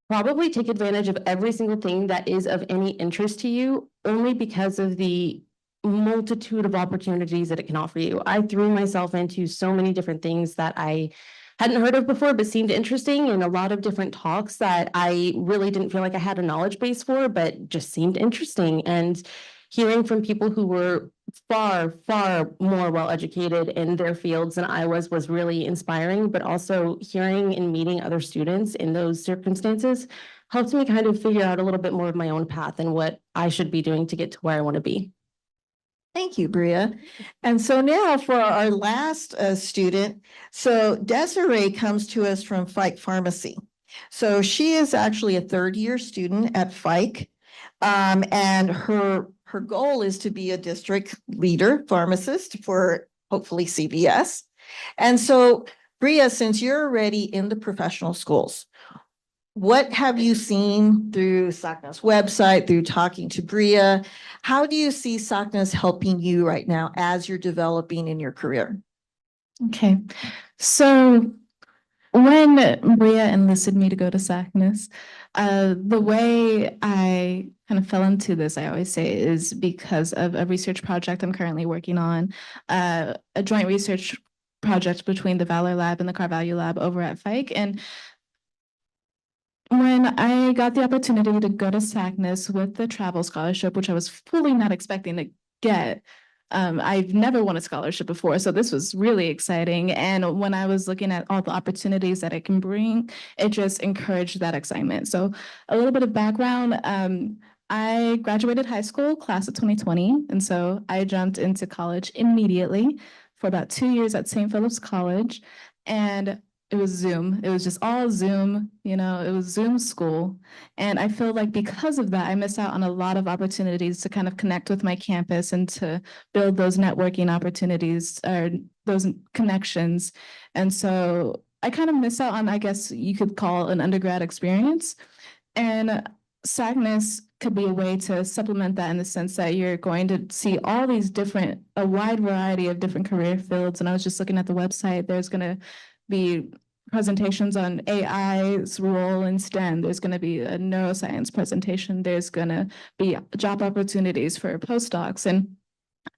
probably take advantage of every single thing that is of any interest to you, only because of the multitude of opportunities that it can offer you. I threw myself into so many different things that I hadn't heard of before, but seemed interesting, and a lot of different talks that I really didn't feel like I had a knowledge base for, but just seemed interesting. And hearing from people who were far, far more well-educated in their fields than I was really inspiring, but also hearing and meeting other students in those circumstances helped me kind of figure out a little bit more of my own path and what I should be doing to get to where I want to be. Thank you, Bria. And so now for our last student, so Desiree comes to us from Fike Pharmacy. So she is actually a third-year student at Fike. And her her goal is to be a district leader pharmacist for hopefully CVS. And so, Bria, since you're already in the professional schools, what have you seen through SACNA's website, through talking to Bria? How do you see SACNA's helping you right now as you're developing in your career? Okay, so when Bria enlisted me to go to SACNAS, the way I kind of fell into this, I always say, is because of a research project I'm currently working on, a joint research project between the Valor Lab and the Carvalho Lab over at FIKE. And when I got the opportunity to go to SACNAS with the travel scholarship, which I was fully not expecting to get, I've never won a scholarship before, so this was really exciting. And when I was looking at all the opportunities that it can bring, it just encouraged that excitement. So a little bit of background, I graduated high school, class of 2020, and so I jumped into college immediately for about 2 years at St. Philip's College, and it was Zoom. It was just all Zoom, you know, it was Zoom school. And I feel like because of that, I missed out on a lot of opportunities to kind of connect with my campus and to build those networking opportunities or those connections. And so I kind of missed out on, I guess you could call an undergrad experience. And SACNAS could be a way to supplement that in the sense that you're going to see all these different, a wide variety of different career fields. And I was just looking at the website, there's going to be presentations on AI's role in STEM. There's going to be a neuroscience presentation. There's going to be job opportunities for postdocs. And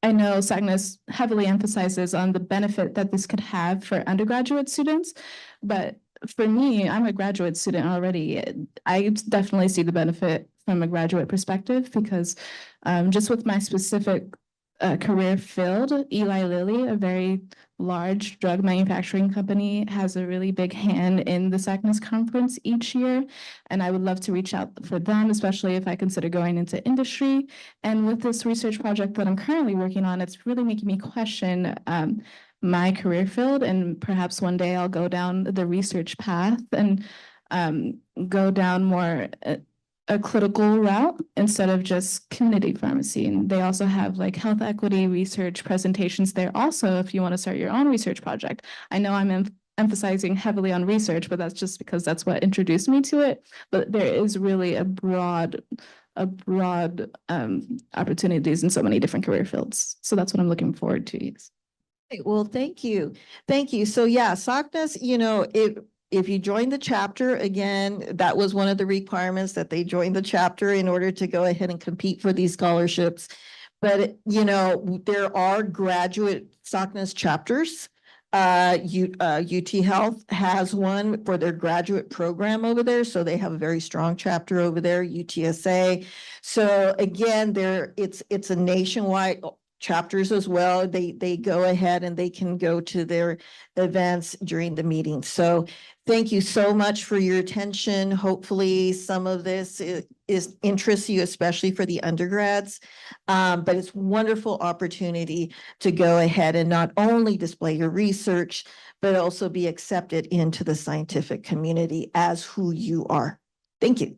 I know SACNAS heavily emphasizes on the benefit that this could have for undergraduate students, but for me, I'm a graduate student already. I definitely see the benefit from a graduate perspective because just with my specific career field, Eli Lilly, a very large drug manufacturing company, has a really big hand in the SACNAS conference each year. And I would love to reach out for them, especially if I consider going into industry. And with this research project that I'm currently working on, it's really making me question my career field. And perhaps one day I'll go down the research path and go down more a clinical route instead of just community pharmacy. And they also have like health equity research presentations there also if you want to start your own research project. I know I'm emphasizing heavily on research, but that's just because that's what introduced me to it. But there is really a broad opportunities in so many different career fields. So that's what I'm looking forward to. Yes. Well, thank you. Thank you. So yeah, SACNAS, you know, if you join the chapter, again, that was one of the requirements that they join the chapter in order to go ahead and compete for these scholarships. But, you know, there are graduate SACNAS chapters. UT Health has one for their graduate program over there. So they have a very strong chapter over there, UTSA. So again, it's a nationwide chapters as well. They go ahead and they can go to their events during the meeting. So thank you so much for your attention. Hopefully some of this is interests you, especially for the undergrads. But it's a wonderful opportunity to go ahead and not only display your research, but also be accepted into the scientific community as who you are. Thank you.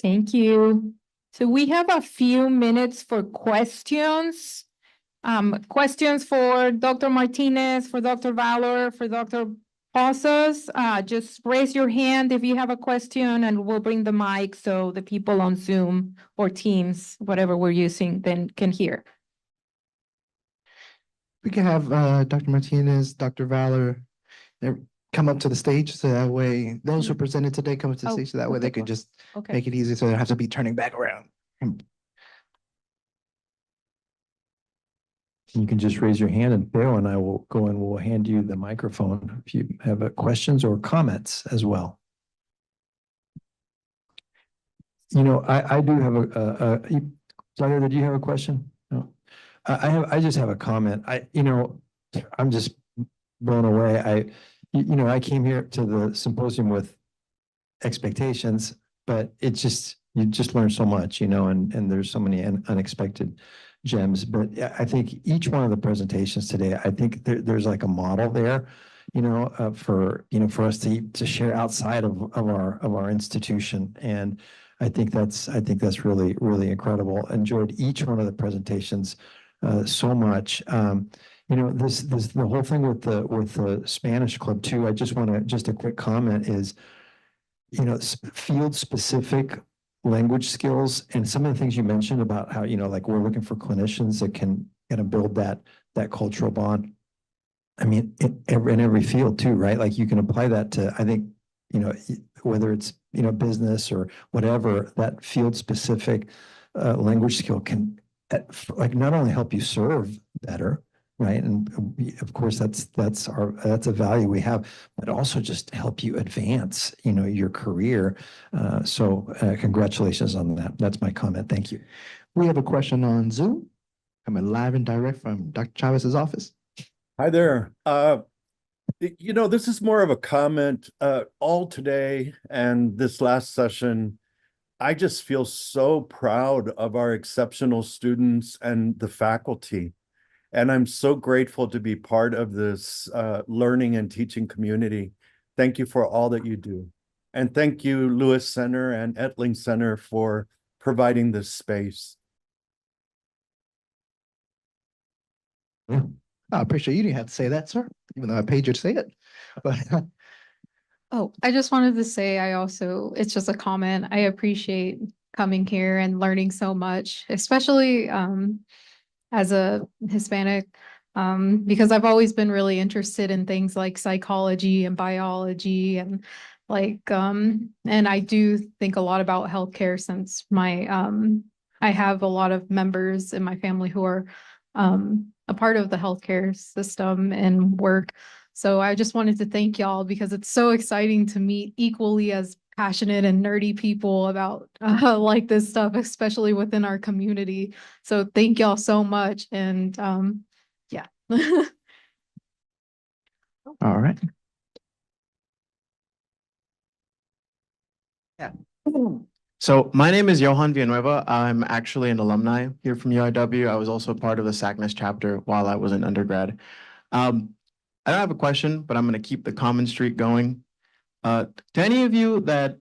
Thank you. So we have a few minutes for questions. Questions for Dr. Martinez, for Dr. Valor, for Dr. Pozos. Just raise your hand if you have a question and we'll bring the mic so the people on Zoom or Teams, whatever we're using, then can hear. We can have Dr. Martinez, Dr. Valor come up to the stage so that way those who presented today come up to the stage so that way they can just make it easy so they don't have to be turning back around. You can just raise your hand and Bill and I will go and we'll hand you the microphone if you have questions or comments as well. You know, I do have Tyler, did you have a question? No. I just have a comment. I'm just blown away. I came here to the symposium with expectations, but you just learn so much, and there's so many unexpected gems. But I think each one of the presentations today, I think there's like a model there, for us to share outside of our institution. And I think that's really, really incredible. Enjoyed each one of the presentations so much. The whole thing with the Spanish club too, I just want to, just a quick comment is, field specific language skills and some of the things you mentioned about how, like we're looking for clinicians that can kind of build that cultural bond. I mean, in every field too, right? Like you can apply that to, I think, whether it's, business or whatever, that field specific language skill can like not only help you serve better, right? And of course, that's a value we have, but also just help you advance, your career. So congratulations on that. That's my comment. Thank you. We have a question on Zoom, coming live and direct from Dr. Chavez's office. Hi there. This is more of a comment. All today and this last session, I just feel so proud of our exceptional students and the faculty. And I'm so grateful to be part of this learning and teaching community. Thank you for all that you do. And thank you, Lewis Center and Etling Center, for providing this space. Yeah. I appreciate you didn't have to say that, sir, even though I paid you to say it. But Oh, I just wanted to say, it's just a comment. I appreciate coming here and learning so much, especially as a Hispanic, because I've always been really interested in things like psychology and biology and and I do think a lot about healthcare since I have a lot of members in my family who are a part of the healthcare system and work. So I just wanted to thank y'all because it's so exciting to meet equally as passionate and nerdy people about like this stuff, especially within our community. So thank y'all so much. And yeah. all right. Yeah. So my name is Johan Villanueva. I'm actually an alumni here from UIW. I was also part of the SACNAS chapter while I was an undergrad. I don't have a question, but I'm going to keep the common streak going. To any of you that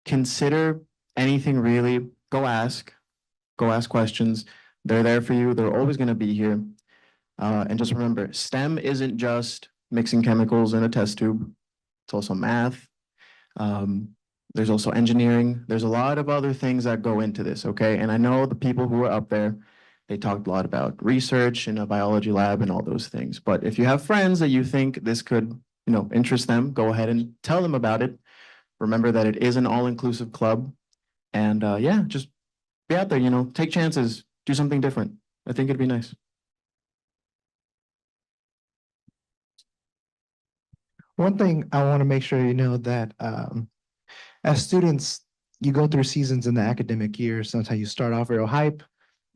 consider anything really, go ask questions. They're there for you. They're always going to be here. And just remember, STEM isn't just mixing chemicals in a test tube. It's also math. There's also engineering. There's a lot of other things that go into this, okay? And I know the people who are up there, they talked a lot about research in a biology lab and all those things. But if you have friends that you think this could, interest them, go ahead and tell them about it. Remember that it is an all-inclusive club. And yeah, just be out there, take chances, do something different. I think it'd be nice. One thing I want to make sure you know that as students, you go through seasons in the academic year. Sometimes you start off real hype.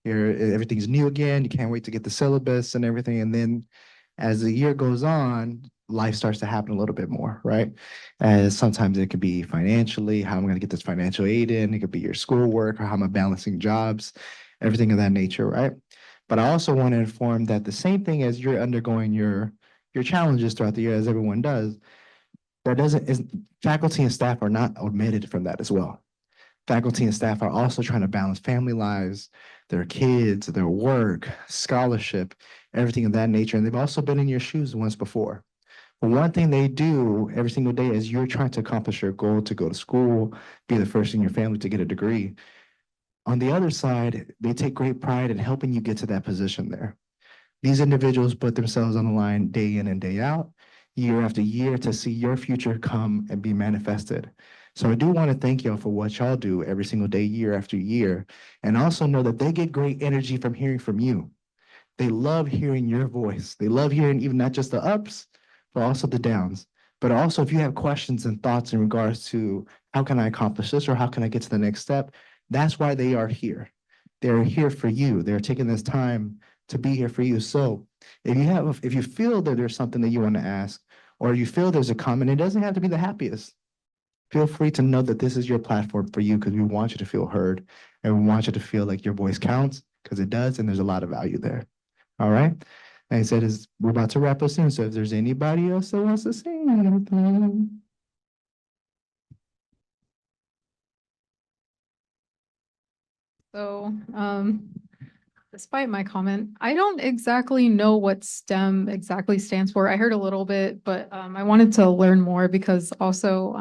Everything's new again. You can't wait to get the syllabus and everything. And then as the year goes on, life starts to happen a little bit more, right? And sometimes it could be financially, how am I going to get this financial aid in? It could be your schoolwork or how am I balancing jobs, everything of that nature, right? But I also want to inform that the same thing as you're undergoing your challenges throughout the year, as everyone does, faculty and staff are not omitted from that as well. Faculty and staff are also trying to balance family lives, their kids, their work, scholarship, everything of that nature. And they've also been in your shoes once before. But one thing they do every single day is you're trying to accomplish your goal to go to school, be the first in your family to get a degree. On the other side, they take great pride in helping you get to that position there. These individuals put themselves on the line day in and day out, year after year, to see your future come and be manifested. So I do want to thank y'all for what y'all do every single day, year after year, and also know that they get great energy from hearing from you. They love hearing your voice. They love hearing even not just the ups, but also the downs. But also if you have questions and thoughts in regards to how can I accomplish this or how can I get to the next step, that's why they are here. They're here for you. They're taking this time to be here for you. So if you feel that there's something that you want to ask, or you feel there's a comment, it doesn't have to be the happiest. Feel free to know that this is your platform for you because we want you to feel heard and we want you to feel like your voice counts because it does, and there's a lot of value there. All right. And I said, we're about to wrap up soon. So if there's anybody else that wants to say anything. So, despite my comment, I don't exactly know what STEM exactly stands for. I heard a little bit, but I wanted to learn more because also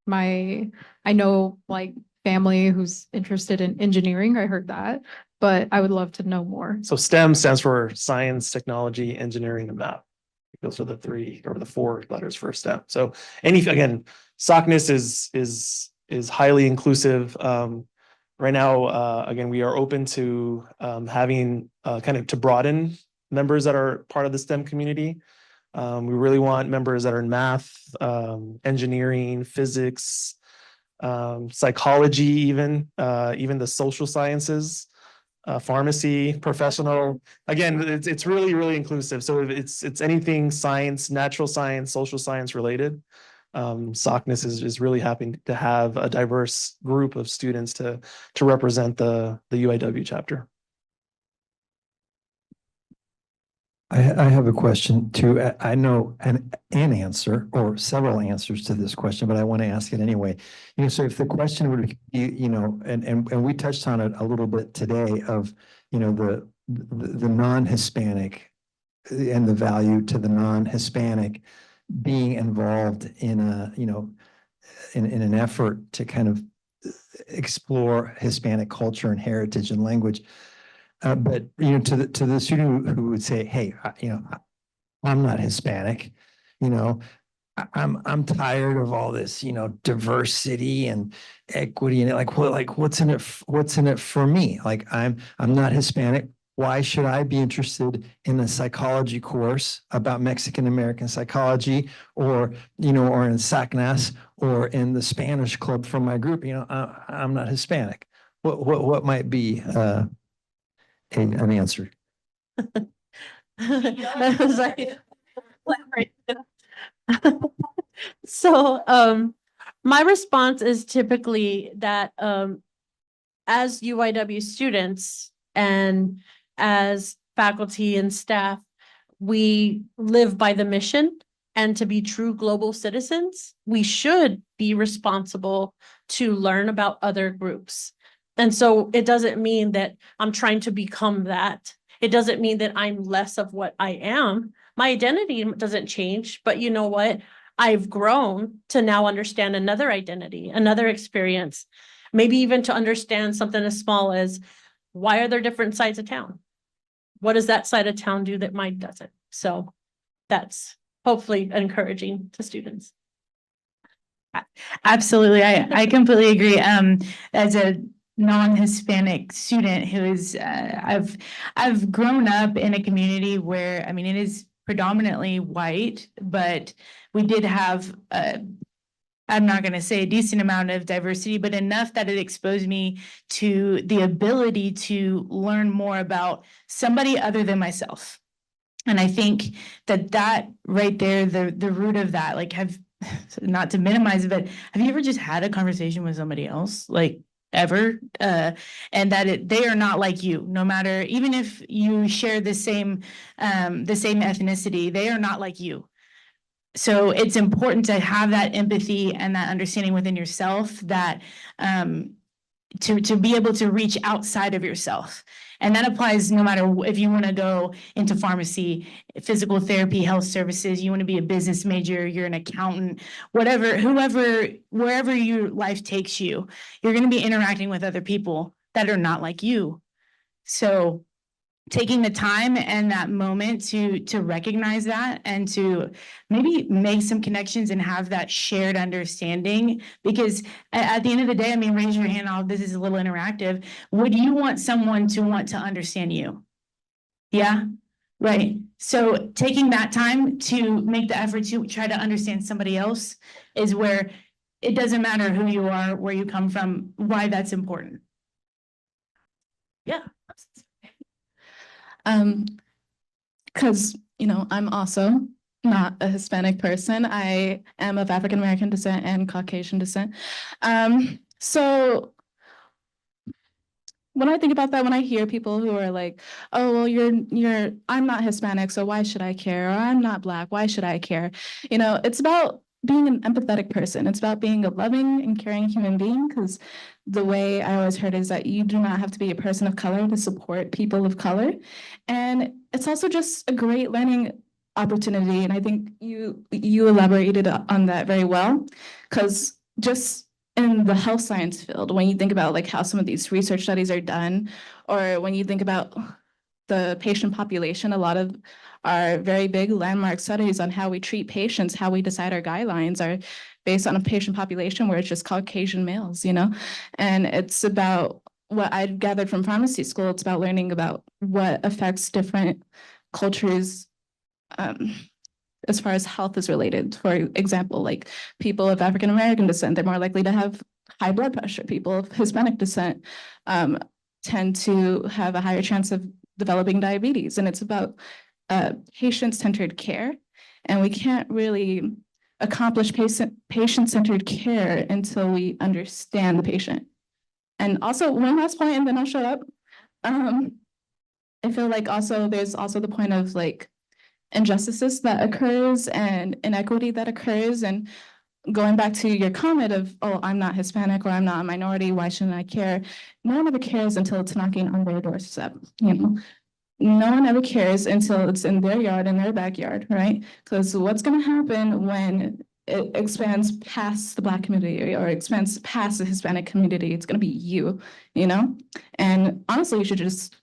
I know like family who's interested in engineering. I heard that, but I would love to know more. So STEM stands for science, technology, engineering, and math. Those are the three or the four letters for STEM. So again, SOCNIS is highly inclusive. Right now, again, we are open to having kind of to broaden members that are part of the STEM community. We really want members that are in math, engineering, physics, psychology, even the social sciences, pharmacy, professional. Again, it's really inclusive. So it's anything science, natural science, social science related. SOCNIS is really happy to have a diverse group of students to represent the UIW chapter. I have a question too. I know an answer or several answers to this question, but I want to ask it anyway. So if the question would be, and we touched on it a little bit today of, the non-Hispanic and the value to the non-Hispanic being involved in in an effort to kind of explore Hispanic culture and heritage and language. But to the student who would say, "Hey, I'm not Hispanic," I'm tired of all this, diversity and equity, and what's in it? What's in it for me? Like I'm not Hispanic. Why should I be interested in a psychology course about Mexican American psychology, or or in SACNAS, or in the Spanish club from my group? I'm not Hispanic. What might be an answer? I was like, so my response is typically that as UIW students and as faculty and staff, we live by the mission, and to be true global citizens, we should be responsible to learn about other groups. And so it doesn't mean that I'm trying to become that. It doesn't mean that I'm less of what I am. My identity doesn't change, but you know what? I've grown to now understand another identity, another experience, maybe even to understand something as small as, why are there different sides of town? What does that side of town do that mine doesn't? So that's hopefully encouraging to students. Absolutely. I completely agree. As a non-Hispanic student who is, I've grown up in a community where, I mean, it is predominantly white, but we did have, I'm not going to say a decent amount of diversity, but enough that it exposed me to the ability to learn more about somebody other than myself. And I think that right there, the root of that, like not to minimize it, but have you ever just had a conversation with somebody else, like ever? And that they are not like you, no matter, even if you share the same ethnicity, they are not like you. So it's important to have that empathy and that understanding within yourself, that to be able to reach outside of yourself. And that applies no matter if you want to go into pharmacy, physical therapy, health services, you want to be a business major, you're an accountant, whatever, wherever your life takes you, you're going to be interacting with other people that are not like you. So taking the time and that moment to recognize that, and to maybe make some connections and have that shared understanding, because at the end of the day, I mean, raise your hand. This is a little interactive. Would you want someone to want to understand you? Yeah, right. So taking that time to make the effort to try to understand somebody else is where it doesn't matter who you are, where you come from, why that's important. Yeah. Because, I'm also not a Hispanic person. I am of African American descent and Caucasian descent. So when I think about that, when I hear people who are like, oh, well, I'm not Hispanic, so why should I care? Or I'm not Black, why should I care? You know, it's about being an empathetic person. It's about being a loving and caring human being, because the way I always heard is that you do not have to be a person of color to support people of color. And it's also just a great learning opportunity. And I think you elaborated on that very well, because just in the health science field, when you think about like how some of these research studies are done, or when you think about the patient population, a lot of our very big landmark studies on how we treat patients, how we decide our guidelines are based on a patient population where it's just Caucasian males, you know? And it's about what I gathered from pharmacy school. It's about learning about what affects different cultures as far as health is related. For example, like people of African American descent, they're more likely to have high blood pressure. People of Hispanic descent tend to have a higher chance of developing diabetes. And it's about patient-centered care. And we can't really accomplish patient-centered care until we understand the patient. And also, one last point, and then I'll shut up. I feel like also there's also the point of like injustices that occurs and inequity that occurs. And going back to your comment of, oh, I'm not Hispanic or I'm not a minority, why shouldn't I care? No one ever cares until it's knocking on their doorstep, you know? No one ever cares until it's in their yard, in their backyard, right? Because what's going to happen when it expands past the Black community or expands past the Hispanic community? It's going to be you, you know? And honestly, you should just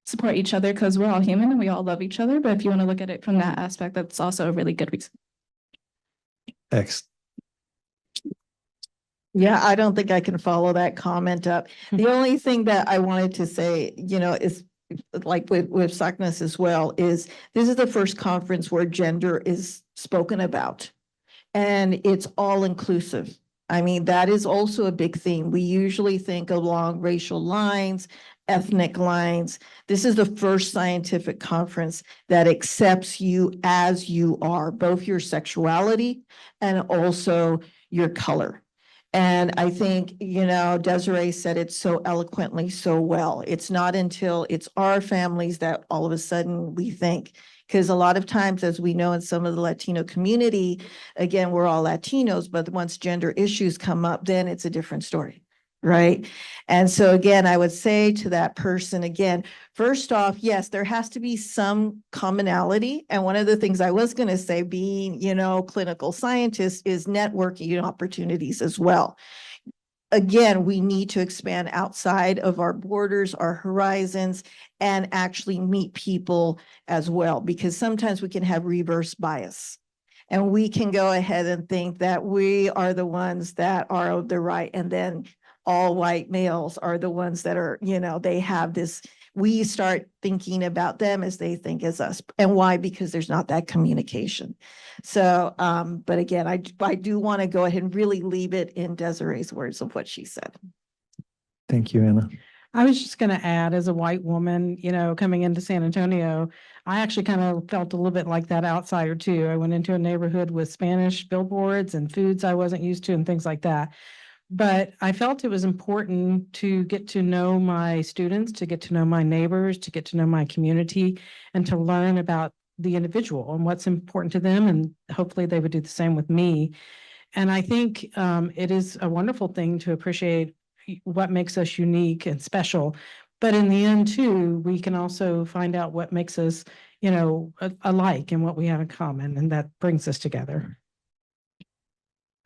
support each other because we're all human and we all love each other. But if you want to look at it from that aspect, that's also a really good reason. Excellent. Yeah, I don't think I can follow that comment up. The only thing that I wanted to say, you know, is like with SACNAS as well, is this is the first conference where gender is spoken about. And it's all inclusive. I mean, that is also a big theme. We usually think along racial lines, ethnic lines. This is the first scientific conference that accepts you as you are, both your sexuality and also your color. And I think, you know, Desiree said it so eloquently, so well. It's not until it's our families that all of a sudden we think, because a lot of times, as we know in some of the Latino community, again, we're all Latinos, but once gender issues come up, then it's a different story, right? And so again, I would say to that person, again, first off, yes, there has to be some commonality. And one of the things I was going to say, being, you know, clinical scientist, is networking opportunities as well. Again, we need to expand outside of our borders, our horizons, and actually meet people as well, because sometimes we can have reverse bias. And we can go ahead and think that we are the ones that are the right, and then all white males are the ones that are, you know, they have this, we start thinking about them as they think as us. And why? Because there's not that communication. So, but again, I do want to go ahead and really leave it in Desiree's words of what she said. Thank you, Anna. I was just going to add, as a white woman, you know, coming into San Antonio, I actually kind of felt a little bit like that outsider too. I went into a neighborhood with Spanish billboards and foods I wasn't used to and things like that. But I felt it was important to get to know my students, to get to know my neighbors, to get to know my community, and to learn about the individual and what's important to them. And hopefully they would do the same with me. And I think it is a wonderful thing to appreciate what makes us unique and special. But in the end, too, we can also find out what makes us, you know, alike and what we have in common. And that brings us together.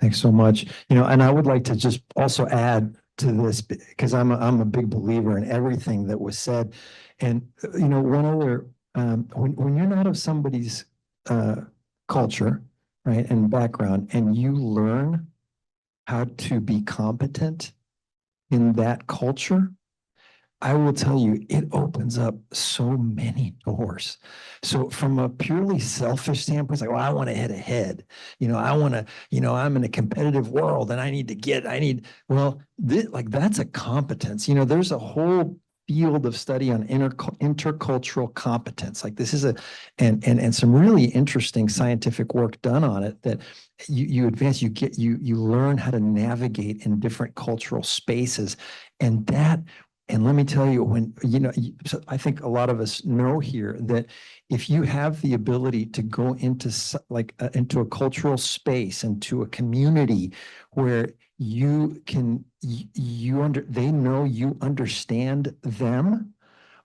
Thanks so much. You know, and I would like to just also add to this, because I'm a big believer in everything that was said. And, you know, one other, when you're not of somebody's culture, right, and background, and you learn how to be competent in that culture, I will tell you, it opens up so many doors. So from a purely selfish standpoint, it's like, well, I want to hit ahead. You know, I want to, you know, I'm in a competitive world and well, like that's a competence. You know, there's a whole field of study on intercultural competence. Like this is and some really interesting scientific work done on it that you advance, you learn how to navigate in different cultural spaces. And And let me tell you, when, so I think a lot of us know here that if you have the ability to go into into a cultural space, into a community where you can, they know you understand them.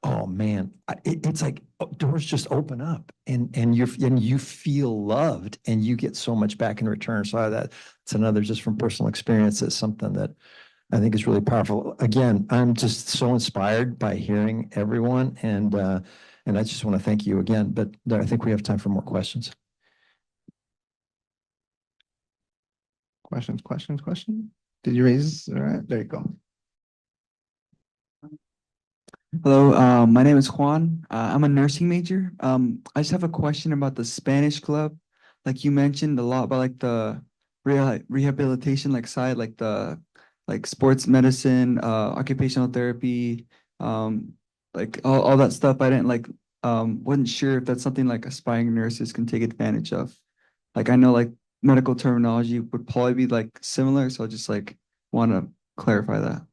Oh man, it's like doors just open up and you feel loved and you get so much back in return. So that's another, just from personal experience, is something that I think is really powerful. Again, I'm just so inspired by hearing everyone, and I just want to thank you again. But I think we have time for more questions. Questions, questions, questions? Did you raise? All right, there you go. Hello, my name is Juan. I'm a nursing major. I just have a question about the Spanish club. Like you mentioned a lot about like the rehabilitation side, like the sports medicine, occupational therapy, like all that stuff. I didn't wasn't sure if that's something like aspiring nurses can take advantage of. Like I know like medical terminology would probably be like similar, so I just want to clarify that.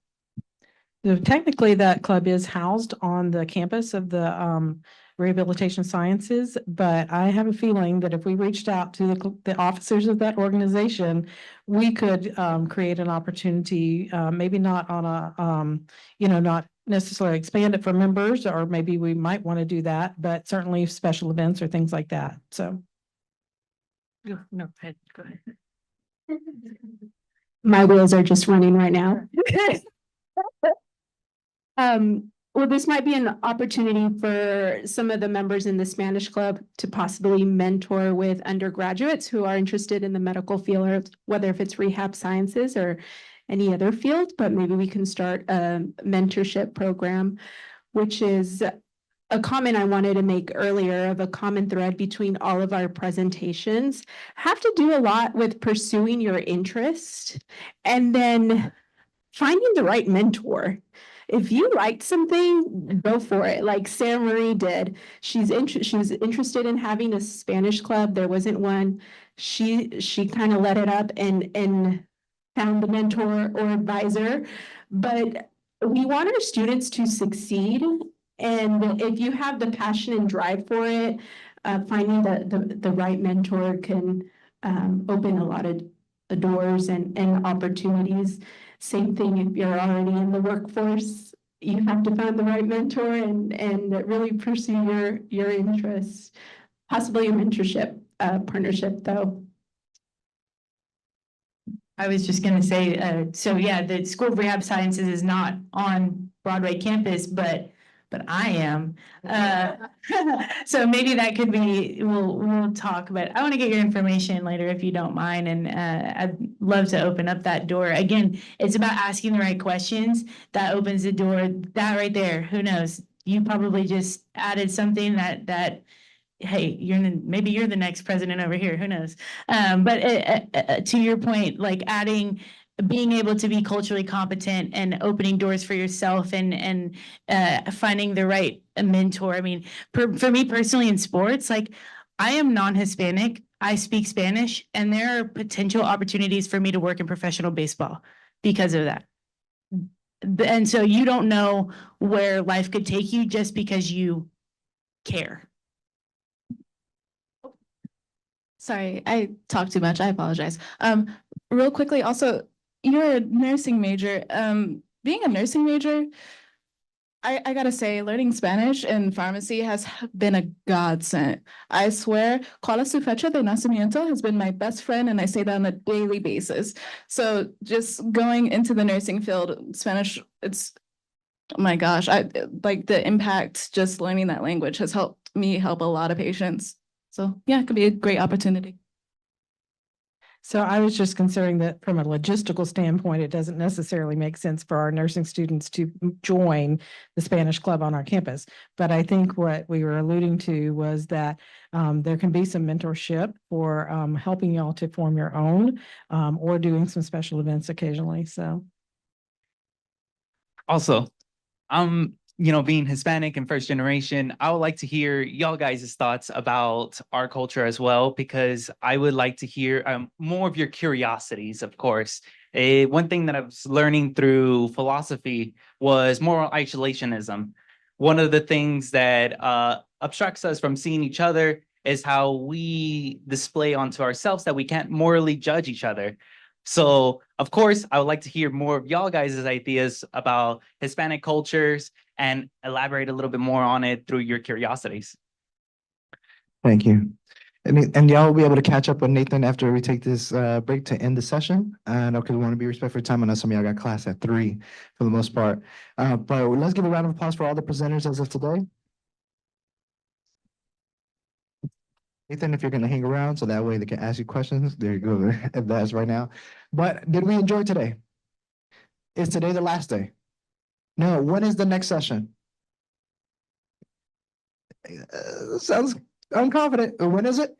So technically, that club is housed on the campus of the Rehabilitation Sciences, but I have a feeling that if we reached out to the officers of that organization, we could create an opportunity, maybe not on a, not necessarily expand it for members, or maybe we might want to do that, but certainly special events or things like that. So. No, go ahead. My wheels are just running right now. Well, this might be an opportunity for some of the members in the Spanish club to possibly mentor with undergraduates who are interested in the medical field, whether if it's rehab sciences or any other field, but maybe we can start a mentorship program, which is a comment I wanted to make earlier of a common thread between all of our presentations, have to do a lot with pursuing your interest and then finding the right mentor. If you liked something, go for it. Like Sam Marie did. She was interested in having a Spanish club. There wasn't one. She kind of let it up and found the mentor or advisor. But we want our students to succeed. And if you have the passion and drive for it, finding the right mentor can open a lot of doors and opportunities. Same thing if you're already in the workforce, you have to find the right mentor and really pursue your interests, possibly a mentorship partnership though. I was just gonna say, so yeah, the School of Rehab Sciences is not on Broadway campus, but I am. So maybe that could be, we'll talk, but I want to get your information later if you don't mind. And I'd love to open up that door. Again, it's about asking the right questions. That opens the door. That right there, who knows? You probably just added something that hey, maybe you're the next president over here, who knows? But to your point, like being able to be culturally competent and opening doors for yourself and finding the right mentor. I mean, for me personally in sports, like I am non-Hispanic, I speak Spanish, and there are potential opportunities for me to work in professional baseball because of that. And so you don't know where life could take you just because you care. Sorry, I talk too much. I apologize. Real quickly, also, you're a nursing major. Being a nursing major, I gotta say, learning Spanish in pharmacy has been a godsend. I swear, ¿cuál es su fecha de nacimiento? Has been my best friend, and I say that on a daily basis. So just going into the nursing field, Spanish, it's, oh my gosh, like the impact, just learning that language has helped me help a lot of patients. So yeah, it could be a great opportunity. So I was just considering that from a logistical standpoint, it doesn't necessarily make sense for our nursing students to join the Spanish club on our campus. But I think what we were alluding to was that there can be some mentorship for helping y'all to form your own or doing some special events occasionally. So Also, being Hispanic and first generation, I would like to hear y'all guys' thoughts about our culture as well, because I would like to hear more of your curiosities, of course. One thing that I was learning through philosophy was moral isolationism. One of the things that obstructs us from seeing each other is how we display onto ourselves that we can't morally judge each other. So, of course, I would like to hear more of y'all guys' ideas about Hispanic cultures and elaborate a little bit more on it through your curiosities. Thank you. And y'all will be able to catch up with Nathan after we take this break to end the session. And okay, we want to be respectful of time. I know some of y'all got class at 3 for the most part. But let's give a round of applause for all the presenters as of today. Nathan, if you're going to hang around, so that way they can ask you questions. There you go. That's right now. But did we enjoy today? Is today the last day? No. When is the next session? Sounds unconfident. When is it?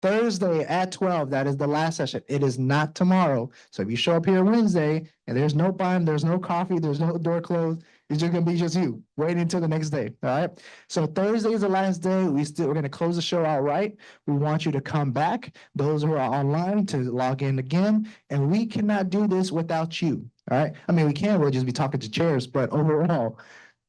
Thursday at 12. That is the last session. It is not tomorrow. So if you show up here Wednesday and there's no bun, there's no coffee, there's no door closed, it's just gonna be just you waiting until the next day. All right. So Thursday is the last day. We're gonna close the show out right. We want you to come back. Those who are online to log in again. And we cannot do this without you. All right. I mean, we can, we'll just be talking to chairs, but overall,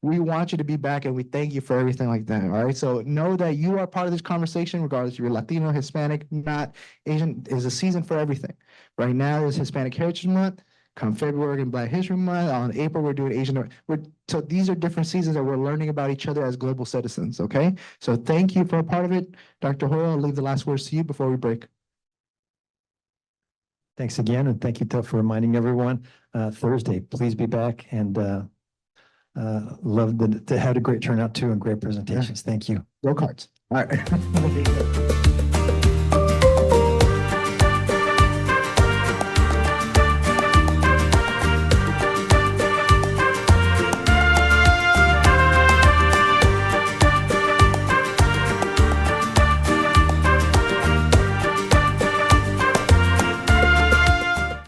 we want you to be back and we thank you for everything like that. All right. So know that you are part of this conversation, regardless if you're Latino, Hispanic, not Asian, is a season for everything. Right now is Hispanic Heritage Month. Come February and Black History Month. On April, we're doing Asian. So these are different seasons that we're learning about each other as global citizens. Okay. So thank you for a part of it. Dr. Hoyle, I'll leave the last words to you before we break. Thanks again. And thank you for reminding everyone, Thursday, please be back and, love to have a great turnout too and great presentations. Thank you. Go Cards. All right.